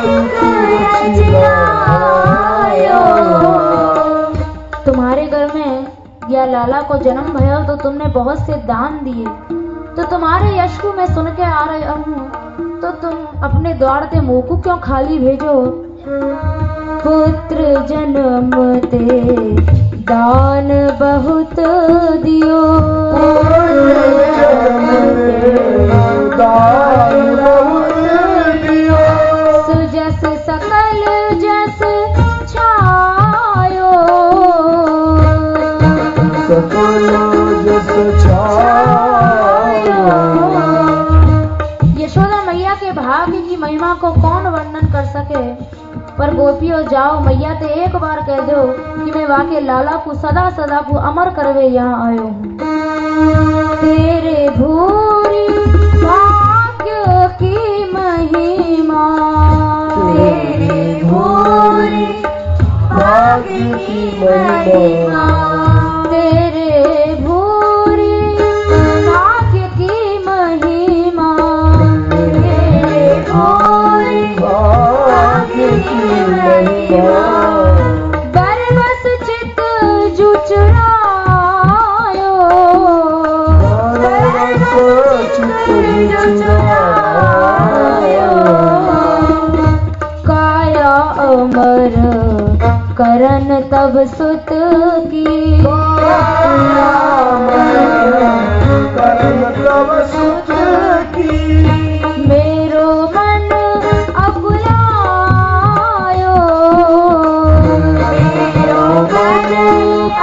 एक रचिलायो। तुम्हारे घर में या लाला को जन्म भयो तो तुमने बहुत से दान दिए, तो तुम्हारे यश को मैं सुन के आ रहा हूँ, तो तुम अपने द्वार से मुंह को क्यों खाली भेजो। पुत्र जन्मते दान बहुत दियो सुजस सकल जस छायो सकल जस छायो। यशोदा मैया के भाग्य की महिमा को कौन वर्णन कर सके। पर गोपियों जाओ मैया ते एक बार कह दो कि मैं वाके लाला को सदा सदा को अमर करवे यहाँ आयो हूँ। तेरे भूरी भाग्य की महिमा तेरे भूरी भाग्य की महिमा तेरे भूरी भाग्य की महिमा तेरे भूरी भाग्य की महिमा। बरबस चित जुचरायो बरबस चित जुचरायो करन तब सुत की, करन तब सुत की, मेरो मन अकुलायो, मेरो मन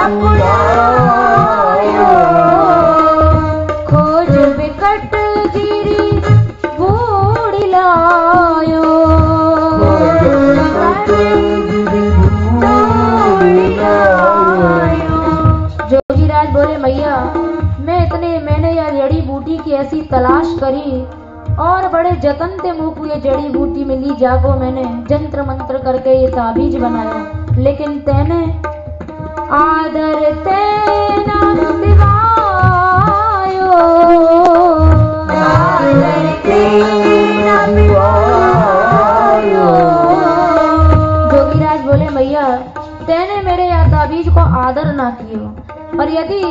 अकुलायो, खोज बिकट गिरी बूढ़ी लायो, जोगीराज बोले मैया मैंने यह जड़ी बूटी की ऐसी तलाश करी और बड़े जतन से मुँह को ये जड़ी बूटी मिली, जागो मैंने जंत्र मंत्र करके ये ताबीज बनाया, लेकिन तेने आदर तेना दिवायो, आदर तेना दिवायो। जोगीराज बोले मैया तेने मेरे या ताबीज को आदर ना कियो, और यदि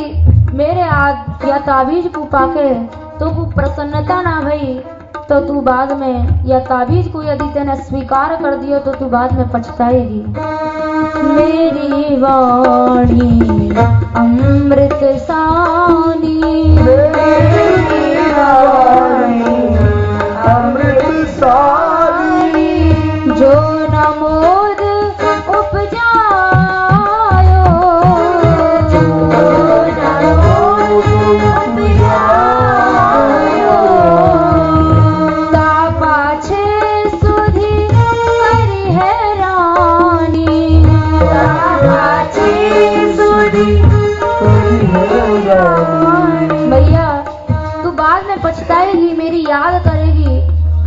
मेरे या ताबीज को पाके तो को प्रसन्नता ना भई तो तू बाद में या ताबीज को यदि तेने स्वीकार कर दियो तो तू बाद में पछताएगी। मेरी वाणी अमृत सानी, मेरी वाणी अमृत सानी, जो न मोद उपजायो, जो न मोद उपजायो, ता पाछे सुधी करी हैरानी, ता पाछे सुधी करी हैरानी। भैया तू बाद में पछताएगी, मेरी याद करेगी,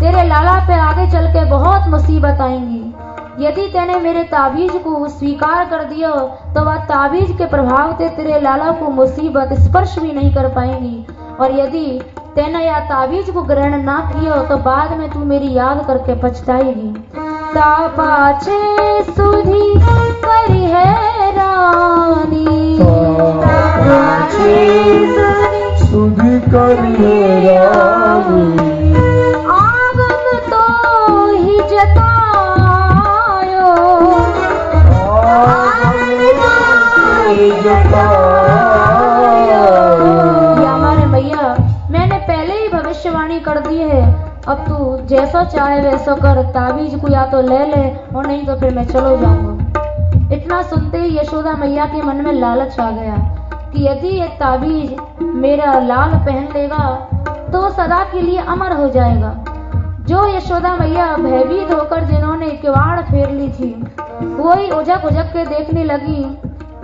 तेरे लाला पे आगे चल के बहुत मुसीबत आएंगी। यदि तेने मेरे ताबीज को स्वीकार कर दिया तो वह ताबीज के प्रभाव से तेरे लाला को मुसीबत स्पर्श भी नहीं कर पाएंगी, और यदि तेने या ताबीज को ग्रहण ना किया तो बाद में तू मेरी याद करके पछताएगी। ता पाछे सुधी करी हैरानी, ता पाछे सुधी करी हैरानी, आगम तो ही जतायो, आगम तो ही जतायो। ये हमारे भैया मैंने पहले ही भविष्यवाणी कर दी है, अब तू जैसा चाहे वैसा कर, ताबीज को या तो ले ले और नहीं तो फिर मैं चलो जाऊंगा। इतना सुनते ही यशोदा मैया के मन में लालच आ गया कि यदि ये ताबीज मेरा लाल पहन लेगा तो सदा के लिए अमर हो जाएगा। जो यशोदा मैया भयभीत होकर जिन्होंने किवाड़ फेर ली थी वही उजक उजक के देखने लगी।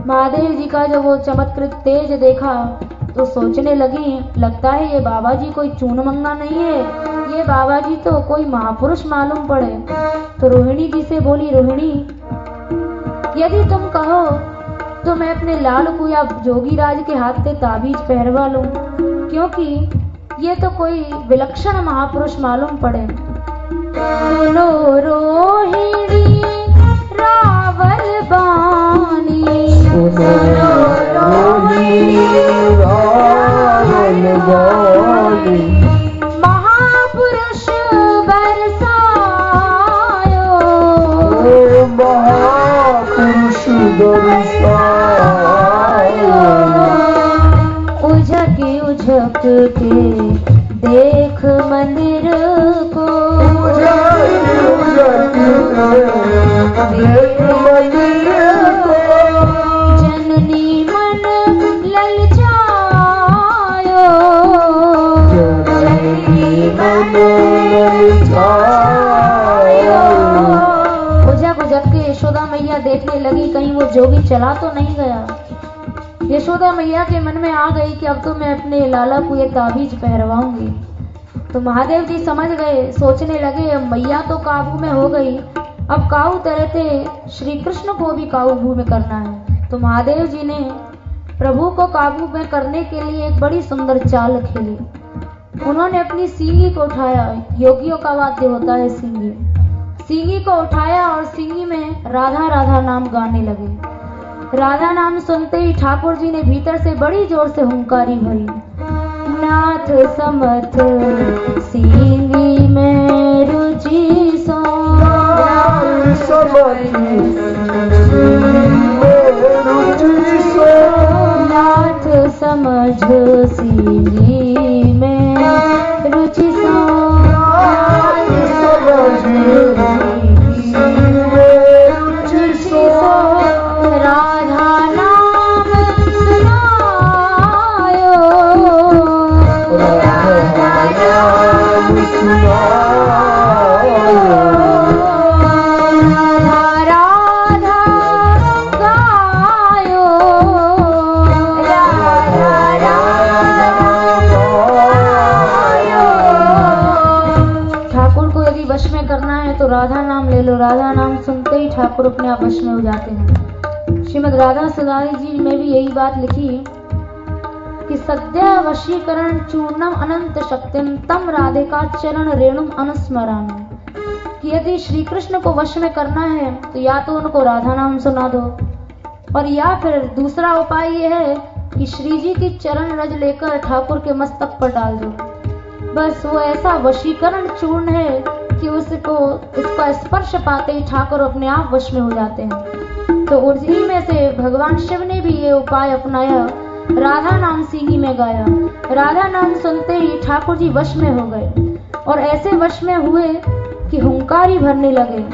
महादेव जी का जब वो चमत्कृत तेज देखा तो सोचने लगी, लगता है ये बाबा जी कोई चूनमंगा नहीं है, ये बाबा जी तो कोई महापुरुष मालूम पड़े। तो रोहिणी जी से बोली, रोहिणी यदि तुम कहो तो मैं अपने लाल को या जोगीराज के हाथ से ताबीज पहरवा लूं, क्योंकि ये तो कोई विलक्षण महापुरुष मालूम पड़े। सुनो रोहिणी रावल बानी, सुनो रोहिणी रावल बानी, महापुरुष बरसायो, महापुरुष बरसायो, उझक उझक के देख मंदिर को, देख मंदिर को, जननी मन ललचायो, जननी मन ललचायो। उझक उझक के यशोदा मैया देखने लगी कहीं वो जोगी चला तो नहीं गया। यशोदा मैया के मन में आ गई कि अब तो मैं अपने लाला को ये ताबीज पहरवाऊंगी। तो महादेव जी समझ गए, सोचने लगे मैया तो काबू में हो गई, अब काबू तरह श्री कृष्ण को भी काबू में करना है। तो महादेव जी ने प्रभु को काबू में करने के लिए एक बड़ी सुंदर चाल खेली। उन्होंने अपनी सींगी को उठाया, योगियों का वाद्य होता है सींगी, सींगी को उठाया और सींगी में राधा राधा नाम गाने लगे। राधा नाम सुनते ही ठाकुर जी ने भीतर से बड़ी जोर से हुंकारी भरी, नाथ समथ सींगी में रुचि सो, नाथ समझ सीनी में रुचि सो राधा नाम सुनायो राधा नाम सुनायो राधा गायो ठाकुर को यदि वश में करना है तो राधा नाम ले लो। राधा नाम सुनते ही ठाकुर अपने आप वश में हो जाते हैं। श्रीमद् राधा सुधारी जी में भी यही बात लिखी कि सद्या वशीकरण चूर्णम अनंत शक्तिम तम राधिका चरण रेणुम अनुस्मरामि, कि यदि श्री कृष्ण को वश में करना है तो या तो उनको राधा नाम सुना दो, और या फिर दूसरा उपाय ये है कि श्री जी की चरण रज लेकर ठाकुर के मस्तक पर डाल दो। बस वो ऐसा वशीकरण चूर्ण है कि उसको इसका स्पर्श पाते ही ठाकुर अपने आप वश में हो जाते हैं। तो उसी में से भगवान शिव ने भी ये उपाय अपनाया, राधा नाम सींगी में गाया। राधा नाम सुनते ही ठाकुर जी वश में हो गए, और ऐसे वश में हुए कि हुंकार ही भरने लगे।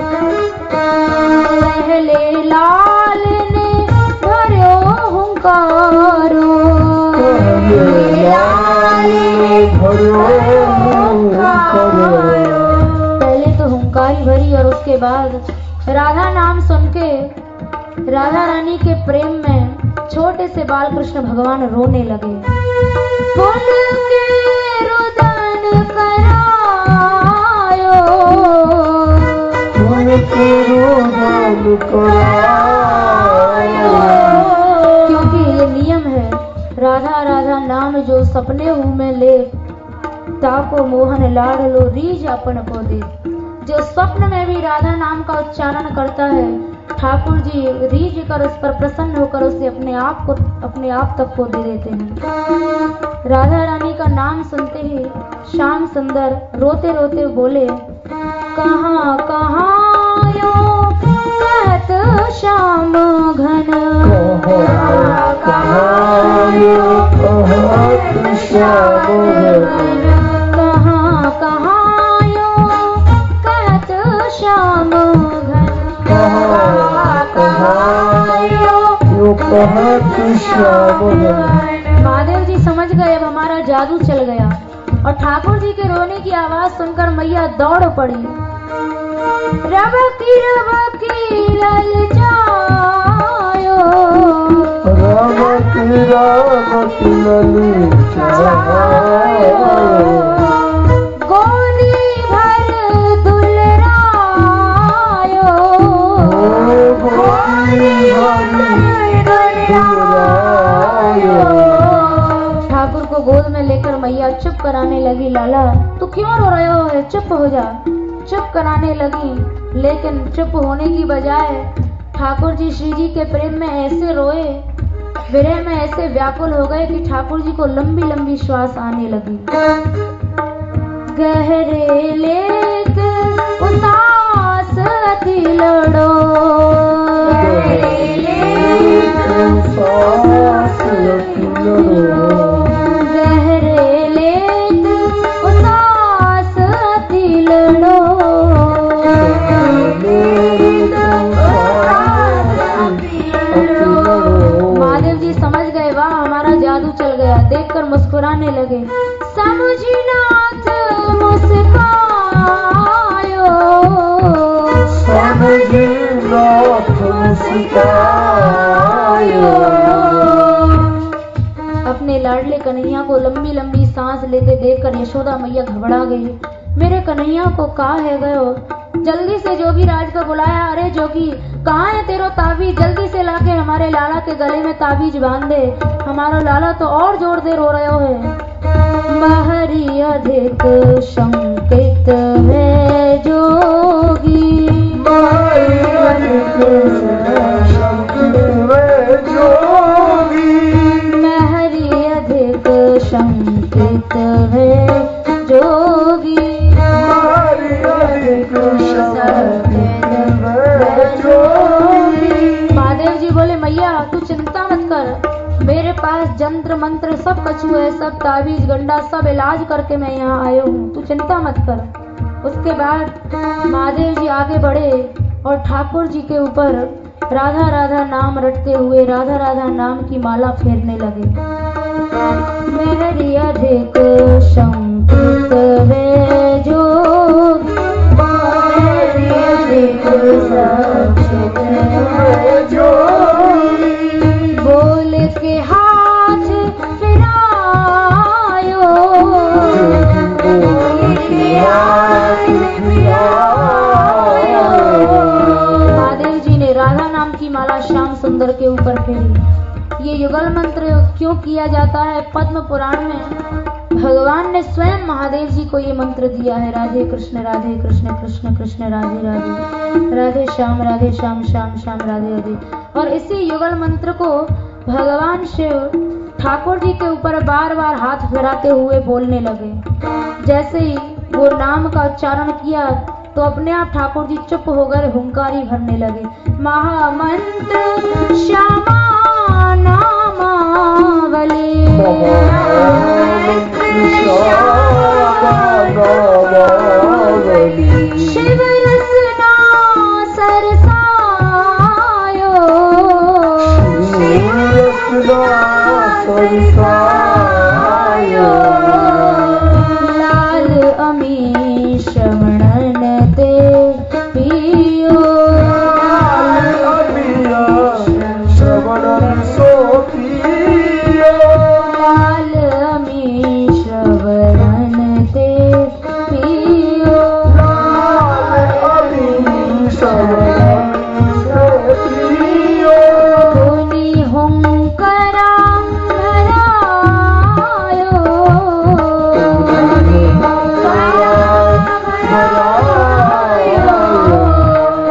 पहले लाल ने भर्यो हुंकारो, पहले तो हुंकारी भरी और उसके बाद राधा नाम सुन के राधा रानी के प्रेम में छोटे से बाल कृष्ण भगवान रोने लगे। फूल के रुदन करायो, फूल के रुदन करायो, क्योंकि ये नियम है राधा राधा नाम जो सपने हूँ में ले, ताको मोहन लाडलो रीज अपन को दे। जो स्वप्न में भी राधा नाम का उच्चारण करता है ठाकुर जी रीझ कर उस पर प्रसन्न होकर उसे अपने आप तक को दे देते हैं। राधा रानी का नाम सुनते ही श्याम सुंदर रोते रोते बोले, कहाँ कहाँ यो कहत श्याम घन, कहाँ यो कहत श्याम घन, कहाँ कहाँ यो कहत श्याम घन, महादेव जी समझ गए अब हमारा जादू चल गया, और ठाकुर जी के रोने की आवाज सुनकर मैया दौड़ पड़ी। रवकी ललचायो, रवकी ललचायो, गोदी भर दुलरायो, ठाकुर को गोद में लेकर मैया चुप कराने लगी। लाला तू क्यों रो रहे हो, चुप हो जा। चुप कराने लगी, लेकिन चुप होने की बजाय ठाकुर जी श्री जी के प्रेम में ऐसे रोए, विरह में ऐसे व्याकुल हो गए कि ठाकुर जी को लंबी लंबी श्वास आने लगी। गहरे लेक उदास अति लड़ो, गहरे लेक उदास अति लड़ो, गहरे लेक उदास अति लड़ो, महादेव जी समझ गए वाह हमारा जादू चल गया, देखकर मुस्कुराने लगे। समझी नाथ मुस्कायो, समझी नाथ मुस्कायो, अपने लाडले कन्हैया को लंबी लंबी सांस लेते देखकर यशोदा मैया घबरा गई। मेरे कन्हैया को कहाँ है गयो? जल्दी से जोगी राज को बुलाया। अरे जोगी कहाँ है तेरो ताबीज, जल्दी से लाके हमारे लाला के गले में ताबीज बांध दे, हमारा लाला तो और जोर दे रो रहे है। महरी अधिक शंकित है जोगी, महरी अधिक शंकित है जोगी, महरी अधिक शंकित है जोगी, महरी अधिक शंकित जंत्र मंत्र सब कछु है, सब ताबीज गंडा सब इलाज करके मैं यहाँ आया हूँ, तू चिंता मत कर। उसके बाद महादेव जी आगे बढ़े और ठाकुर जी के ऊपर राधा राधा नाम रटते हुए राधा राधा नाम की माला फेरने लगे। मेरी अधिक शंकित है जो, मेरी अधिक शंकित है जो, बोल के हाथ फिरायो, महादेव जी ने राधा नाम की माला श्याम सुंदर के ऊपर फेरी। ये युगल मंत्र क्यों किया जाता है? पद्म पुराण में भगवान ने स्वयं महादेव जी को ये मंत्र दिया है, राधे कृष्ण कृष्ण कृष्ण राधे राधे, राधे श्याम श्याम श्याम राधे राधे। और इसी युगल मंत्र को भगवान शिव ठाकुर जी के ऊपर बार बार हाथ फिराते हुए बोलने लगे। जैसे ही वो नाम का उच्चारण किया तो अपने आप ठाकुर जी चुप हो गए, हुंकारी भरने लगे। महामंत्र श्यामा नामावली, शिव रसना सरसायो, शिव रसना सरसायो, लाल अमीश श्रवणन ते पियो, लाल अमीश श्रवणन सो पियो, लाल अमीश श्रवणन ते पियो, लाल अमीश श्रवणन सो पियो, धुनि हुंकारा भरायो, धुनि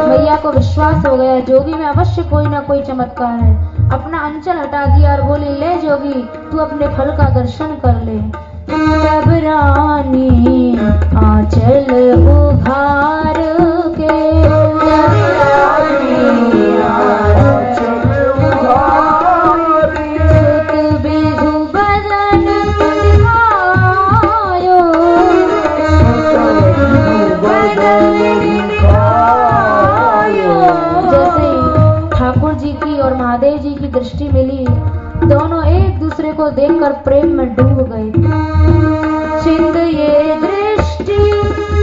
मैया को विश्वास हो गया जोगी में अवश्य कोई ना कोई चमत्कार है। अपना अंचल हटा दिया और बोली, ले जोगी तू अपने फल का दर्शन कर ले। तब रानी आंचल उघार के, तब रानी आंचल उघार के, सुत बिधु बदन दिखायो, सुत बिधु बदन दिखायो। जैसे ठाकुर जी की और महादेव जी की दृष्टि मिली, दोनों एक दूसरे को देखकर प्रेम में डूब गए। चिंद ये दृष्टि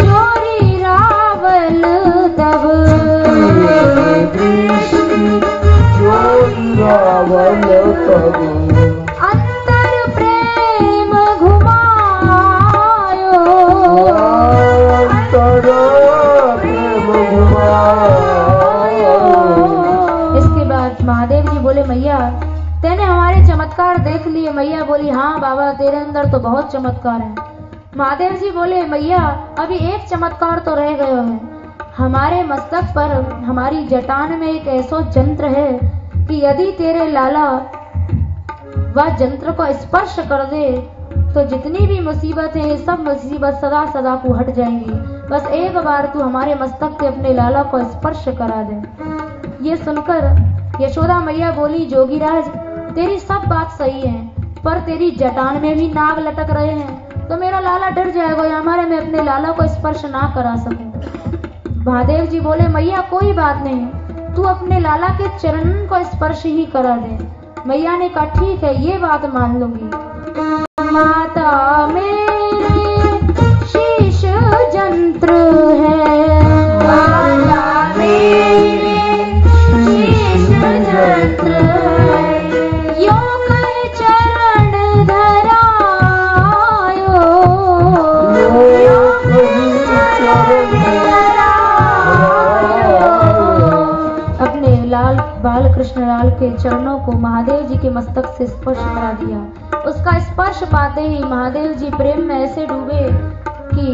चोरी रावल तब, चोरी रावल तब, अंतर प्रेम घुमायो, अंतर प्रेम घुमायो। इसके बाद महादेव जी बोले, मैया तेने हमारे चमत्कार देख लिए। मैया बोली, हाँ बाबा तेरे अंदर तो बहुत चमत्कार है। महादेव जी बोले, मैया अभी एक चमत्कार तो रह गया है। हमारे मस्तक पर हमारी जटान में एक ऐसा जंत्र है कि यदि तेरे लाला वह जंत्र को स्पर्श कर दे तो जितनी भी मुसीबत है सब मुसीबत सदा सदा को हट जाएंगी। बस एक बार तू हमारे मस्तक पे अपने लाला को स्पर्श करा दे। ये सुनकर यशोदा मैया बोली, जोगीराज तेरी सब बात सही है, पर तेरी जटान में भी नाग लटक रहे हैं तो मेरा लाला डर जाएगा, हमारे मैं अपने लाला को स्पर्श ना करा सकूं। महादेव जी बोले, मैया कोई बात नहीं, तू अपने लाला के चरण को स्पर्श ही करा दे। मैया ने कहा, ठीक है ये बात मान लूंगी। माता मेरे शीश जंत्र है, माता मेरे शीश जंत्र है, यो कह चरण धरायो, यो कह चरण धरायो। अपने लाल बाल कृष्ण लाल के चरणों को महादेव जी के मस्तक से स्पर्श करा दिया। उसका स्पर्श पाते ही महादेव जी प्रेम में ऐसे डूबे कि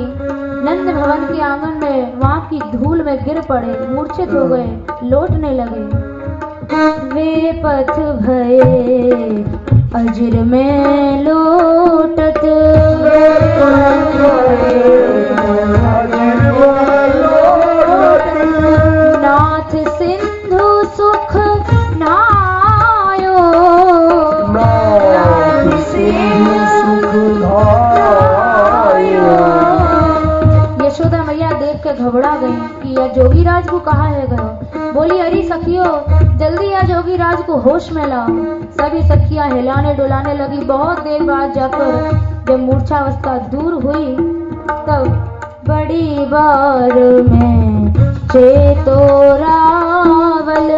नंद भवन के आंगन में वहां की धूल में गिर पड़े, मूर्छित हो गए, लौटने लगे। वे पथ भये अजर में लोटत, नाथ सिंधु सुख नायो, घबरा गई कि यह जोगीराज को कहाँ है गयो। बोली अरे सखियो जल्दी या जोगीराज को होश में लाओ। सभी सखियां हिलाने डुलाने लगी। बहुत देर बाद जाकर जब मूर्छावस्था दूर हुई तब बड़ी बार में चेतो रावल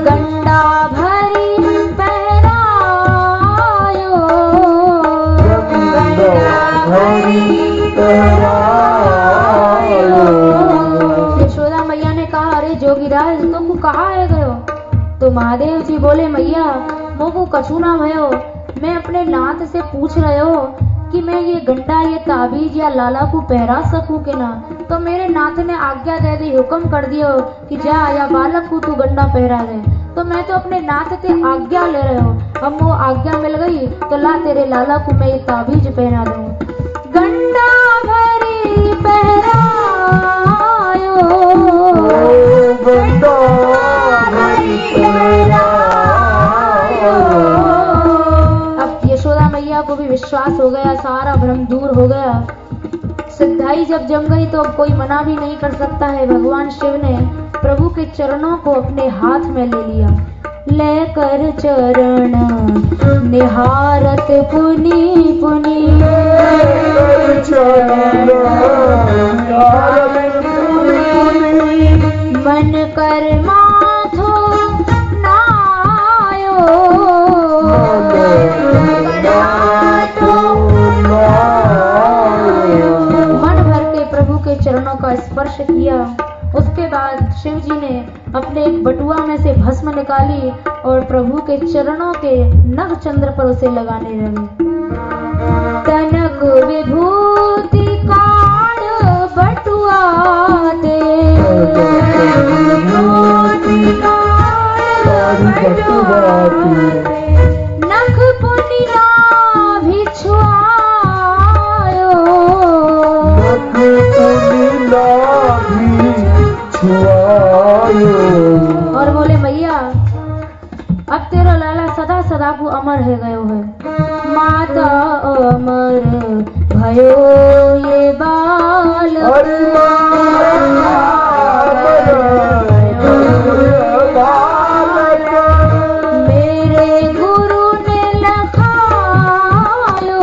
गंडा भरी पहरायो यशोदा मैया ने कहा अरे जोगीराज तुम कहाँ है गयो। तो महादेव जी बोले मैया मोको कछु ना भयो। मैं अपने नाथ से पूछ रहे हो कि मैं ये गंडा ये ताबीज या लाला को पहरा सकूं कि ना। तो मेरे नाथ ने आज्ञा दे दी, हुक्म कर दियो कि जा या बालक को तू गंडा पहरा दे। तो मैं तो अपने नाथ से आज्ञा ले रहे हो। अब वो आज्ञा मिल गई तो ला तेरे लाला को मैं ये ताबीज पहना दूं। गंडा भरी पहरायो गंडा भरी पहरायो। यशोदा मैया को भी विश्वास हो गया, सारा भ्रम दूर हो गया। सिद्धाई जब जम गई तो अब कोई मना भी नहीं कर सकता है। भगवान शिव ने प्रभु के चरणों को अपने हाथ में ले लिया। लेकर चरण निहारत पुनी पुनी मन कर माथो नायो मन भर के प्रभु के चरणों का स्पर्श किया। उसके बाद शिव जी ने अपने एक बटुआ में से भस्म निकाली और प्रभु के चरणों के नख चंद्र पर उसे लगाने लगे। तनक विभूति काढ़ बटुआ ते नख पुनि नाभि छुआयो और बोले मैया अब तेरा लाला सदा सदा को अमर है गयो है। माता अमर भयो ये बाल मेरे गुरु ने लखायो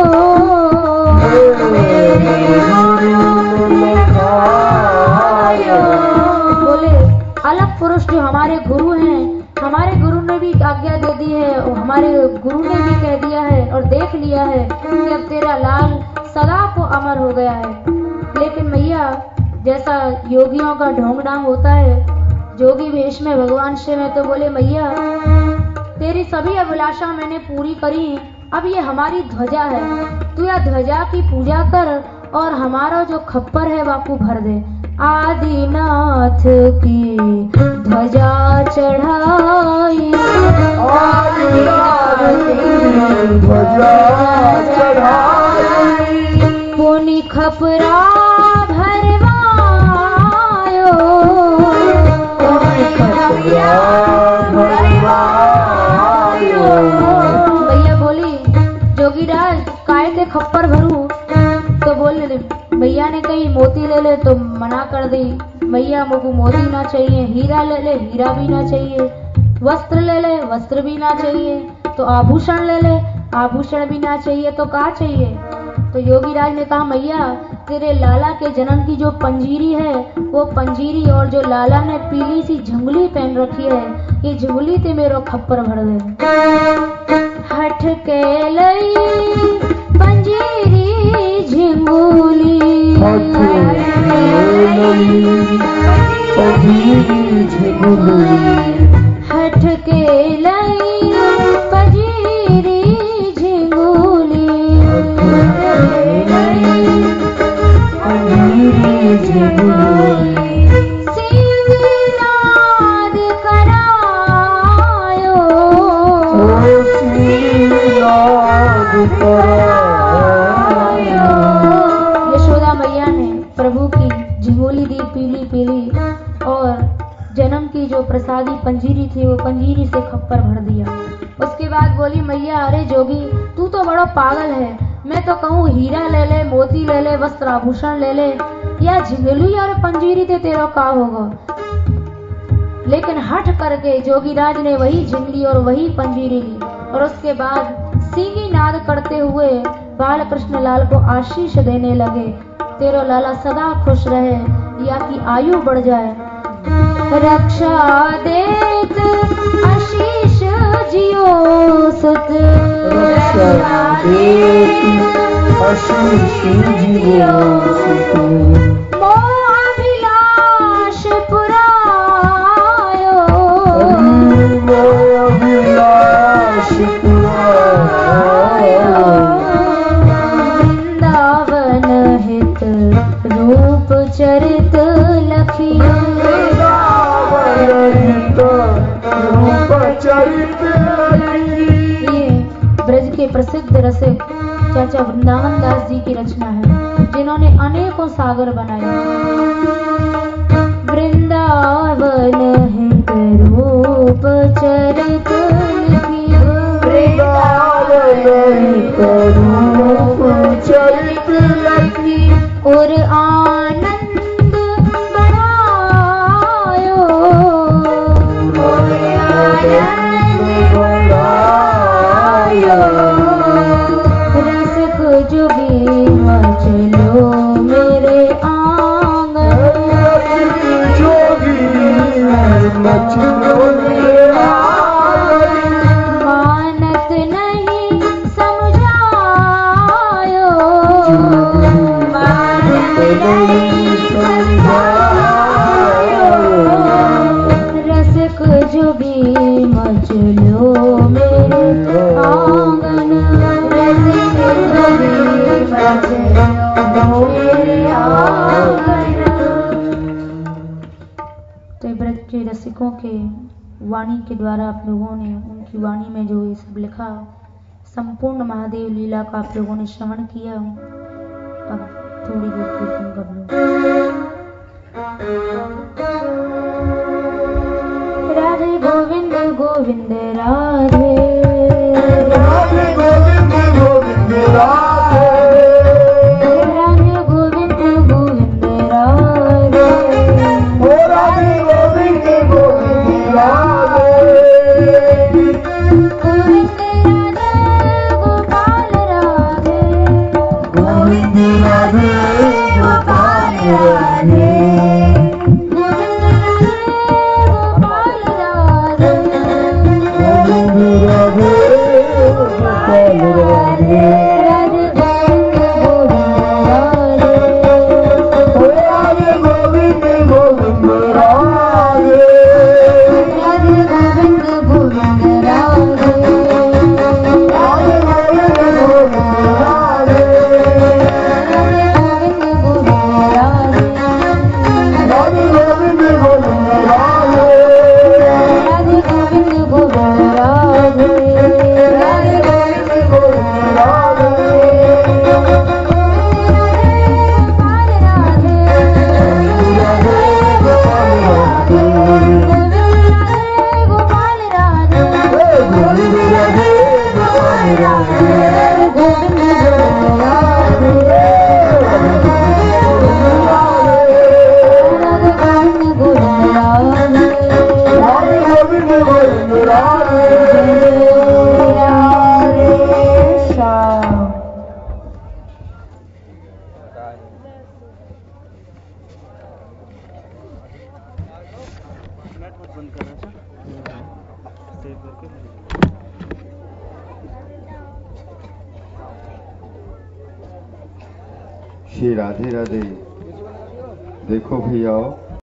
बोले अलग पुरुष जो हमारे गुरु हैं, हमारे गुरु ने भी आज्ञा दे दी है और हमारे गुरु ने भी कह दिया है और देख लिया है कि अब तेरा लाल सदा को अमर हो गया है। लेकिन मैया जैसा योगियों का ढोंग डांग होता है, जोगी वेश में भगवान शिव है, तो बोले मैया तेरी सभी अभिलाषा मैंने पूरी करी। अब ये हमारी ध्वजा है, तू या ध्वजा की पूजा कर और हमारा जो खप्पर है वाकू भर दे। आदिनाथ की ध्वजा चढ़ाई पुनि खपरा भरवायो भैया बोली जोगीराज काय के खप्पर भरू। तो बोले भैया ने कही मोती ले ले तो मना कर दी। भैया मुझको मोती ना चाहिए, हीरा ले ले हीरा भी ना चाहिए, वस्त्र ले ले वस्त्र भी ना चाहिए, तो आभूषण ले ले आभूषण भी ना चाहिए, तो क्या चाहिए। तो योगीराज ने कहा मैया तेरे लाला के जन्म की जो पंजीरी है वो पंजीरी और जो लाला ने पीली सी झुंगली पहन रखी है ये झुंगली ते मेरो खप्पर भर दे। हठ के लई पंजीरी झुंगली हठ के लई पंजीरी झुंगली सिंहनाद करायो यशोदा मैया ने प्रभु की झिंगोली दी पीली पीली और जन्म की जो प्रसादी पंजीरी थी वो पंजीरी से खप्पर भर दिया। उसके बाद बोली मैया अरे जोगी तू तो बड़ा पागल है, मैं तो कहूँ हीरा ले ले, मोती ले ले, वस्त्र आभूषण ले ले, या झिंगली और पंजीरी ते तेरा का होगा। लेकिन हट करके जोगीराज ने वही झिंगली और वही पंजीरी ली और उसके बाद सींगी नाद करते हुए बाल कृष्ण लाल को आशीष देने लगे, तेरो लाला सदा खुश रहे या की आयु बढ़ जाए। रक्षा देत आशीष जियो सुत, रक्षा देत आशीष जियो सुत, मोह अभिलाष पुरायो, मोह अभिलाष पुरायो, वृंदावन हित रूप चरित लखियो, रूप चरित लखियो। ये ब्रज के प्रसिद्ध रसिक चाचा वृंदावन दास जी की रचना है, जिन्होंने अनेकों सागर बनाए। वृंदावन हित रूप चरित लिखियो, वृंदावन हित रूप चरित लखियो, और आनंद बढ़ायो, और आनंद बढ़ायो। रसिक जुगी मचलो मेरे आंगन, जोगी मचलो मेरे आंगन, मानत नहीं समझायो, मानत नहीं समझायो, रसिक जुगी मचलो मेरे आंगन, रसिक जुगी मचलो मेरे आंगन। तो ब्रज के रसिकों के वाणी के द्वारा आप लोगों ने उनकी वाणी में जो ये सब लिखा, संपूर्ण महादेव लीला का आप लोगों ने श्रवण किया। अब थोड़ी देर कीर्तन कर लो। राधे गोविंद गोविंद राधे, राधे गोविंद गोविंद राधे, राधे गोविंद गोविंद राधे, ओ राधे गोविंद गोविंद राधे, गोविंद राधे गोपाल राधे, गोविंद राधे गोपाल राधे, गोविंद राधे गोपाल राधे, गोविंद राधे गोपाल राधे, राधे गोविंद गोविंद राधे, राधे गोविंद गोविंद राधे, राधे गोविंद गोविंद राधे, राधे गोविंद गोविंद राधे, राधे गोविंद गोविंद राधे, राधे गोविंद गोविंद राधे, गोपाल राधे, राधे गोपाल राधे, गोपाल राधे, गोविंद राधे गोपाल राधे, गोविंद राधे, राधे गोविंद गोविंद राधे। श्री राधे राधे। देखो भैया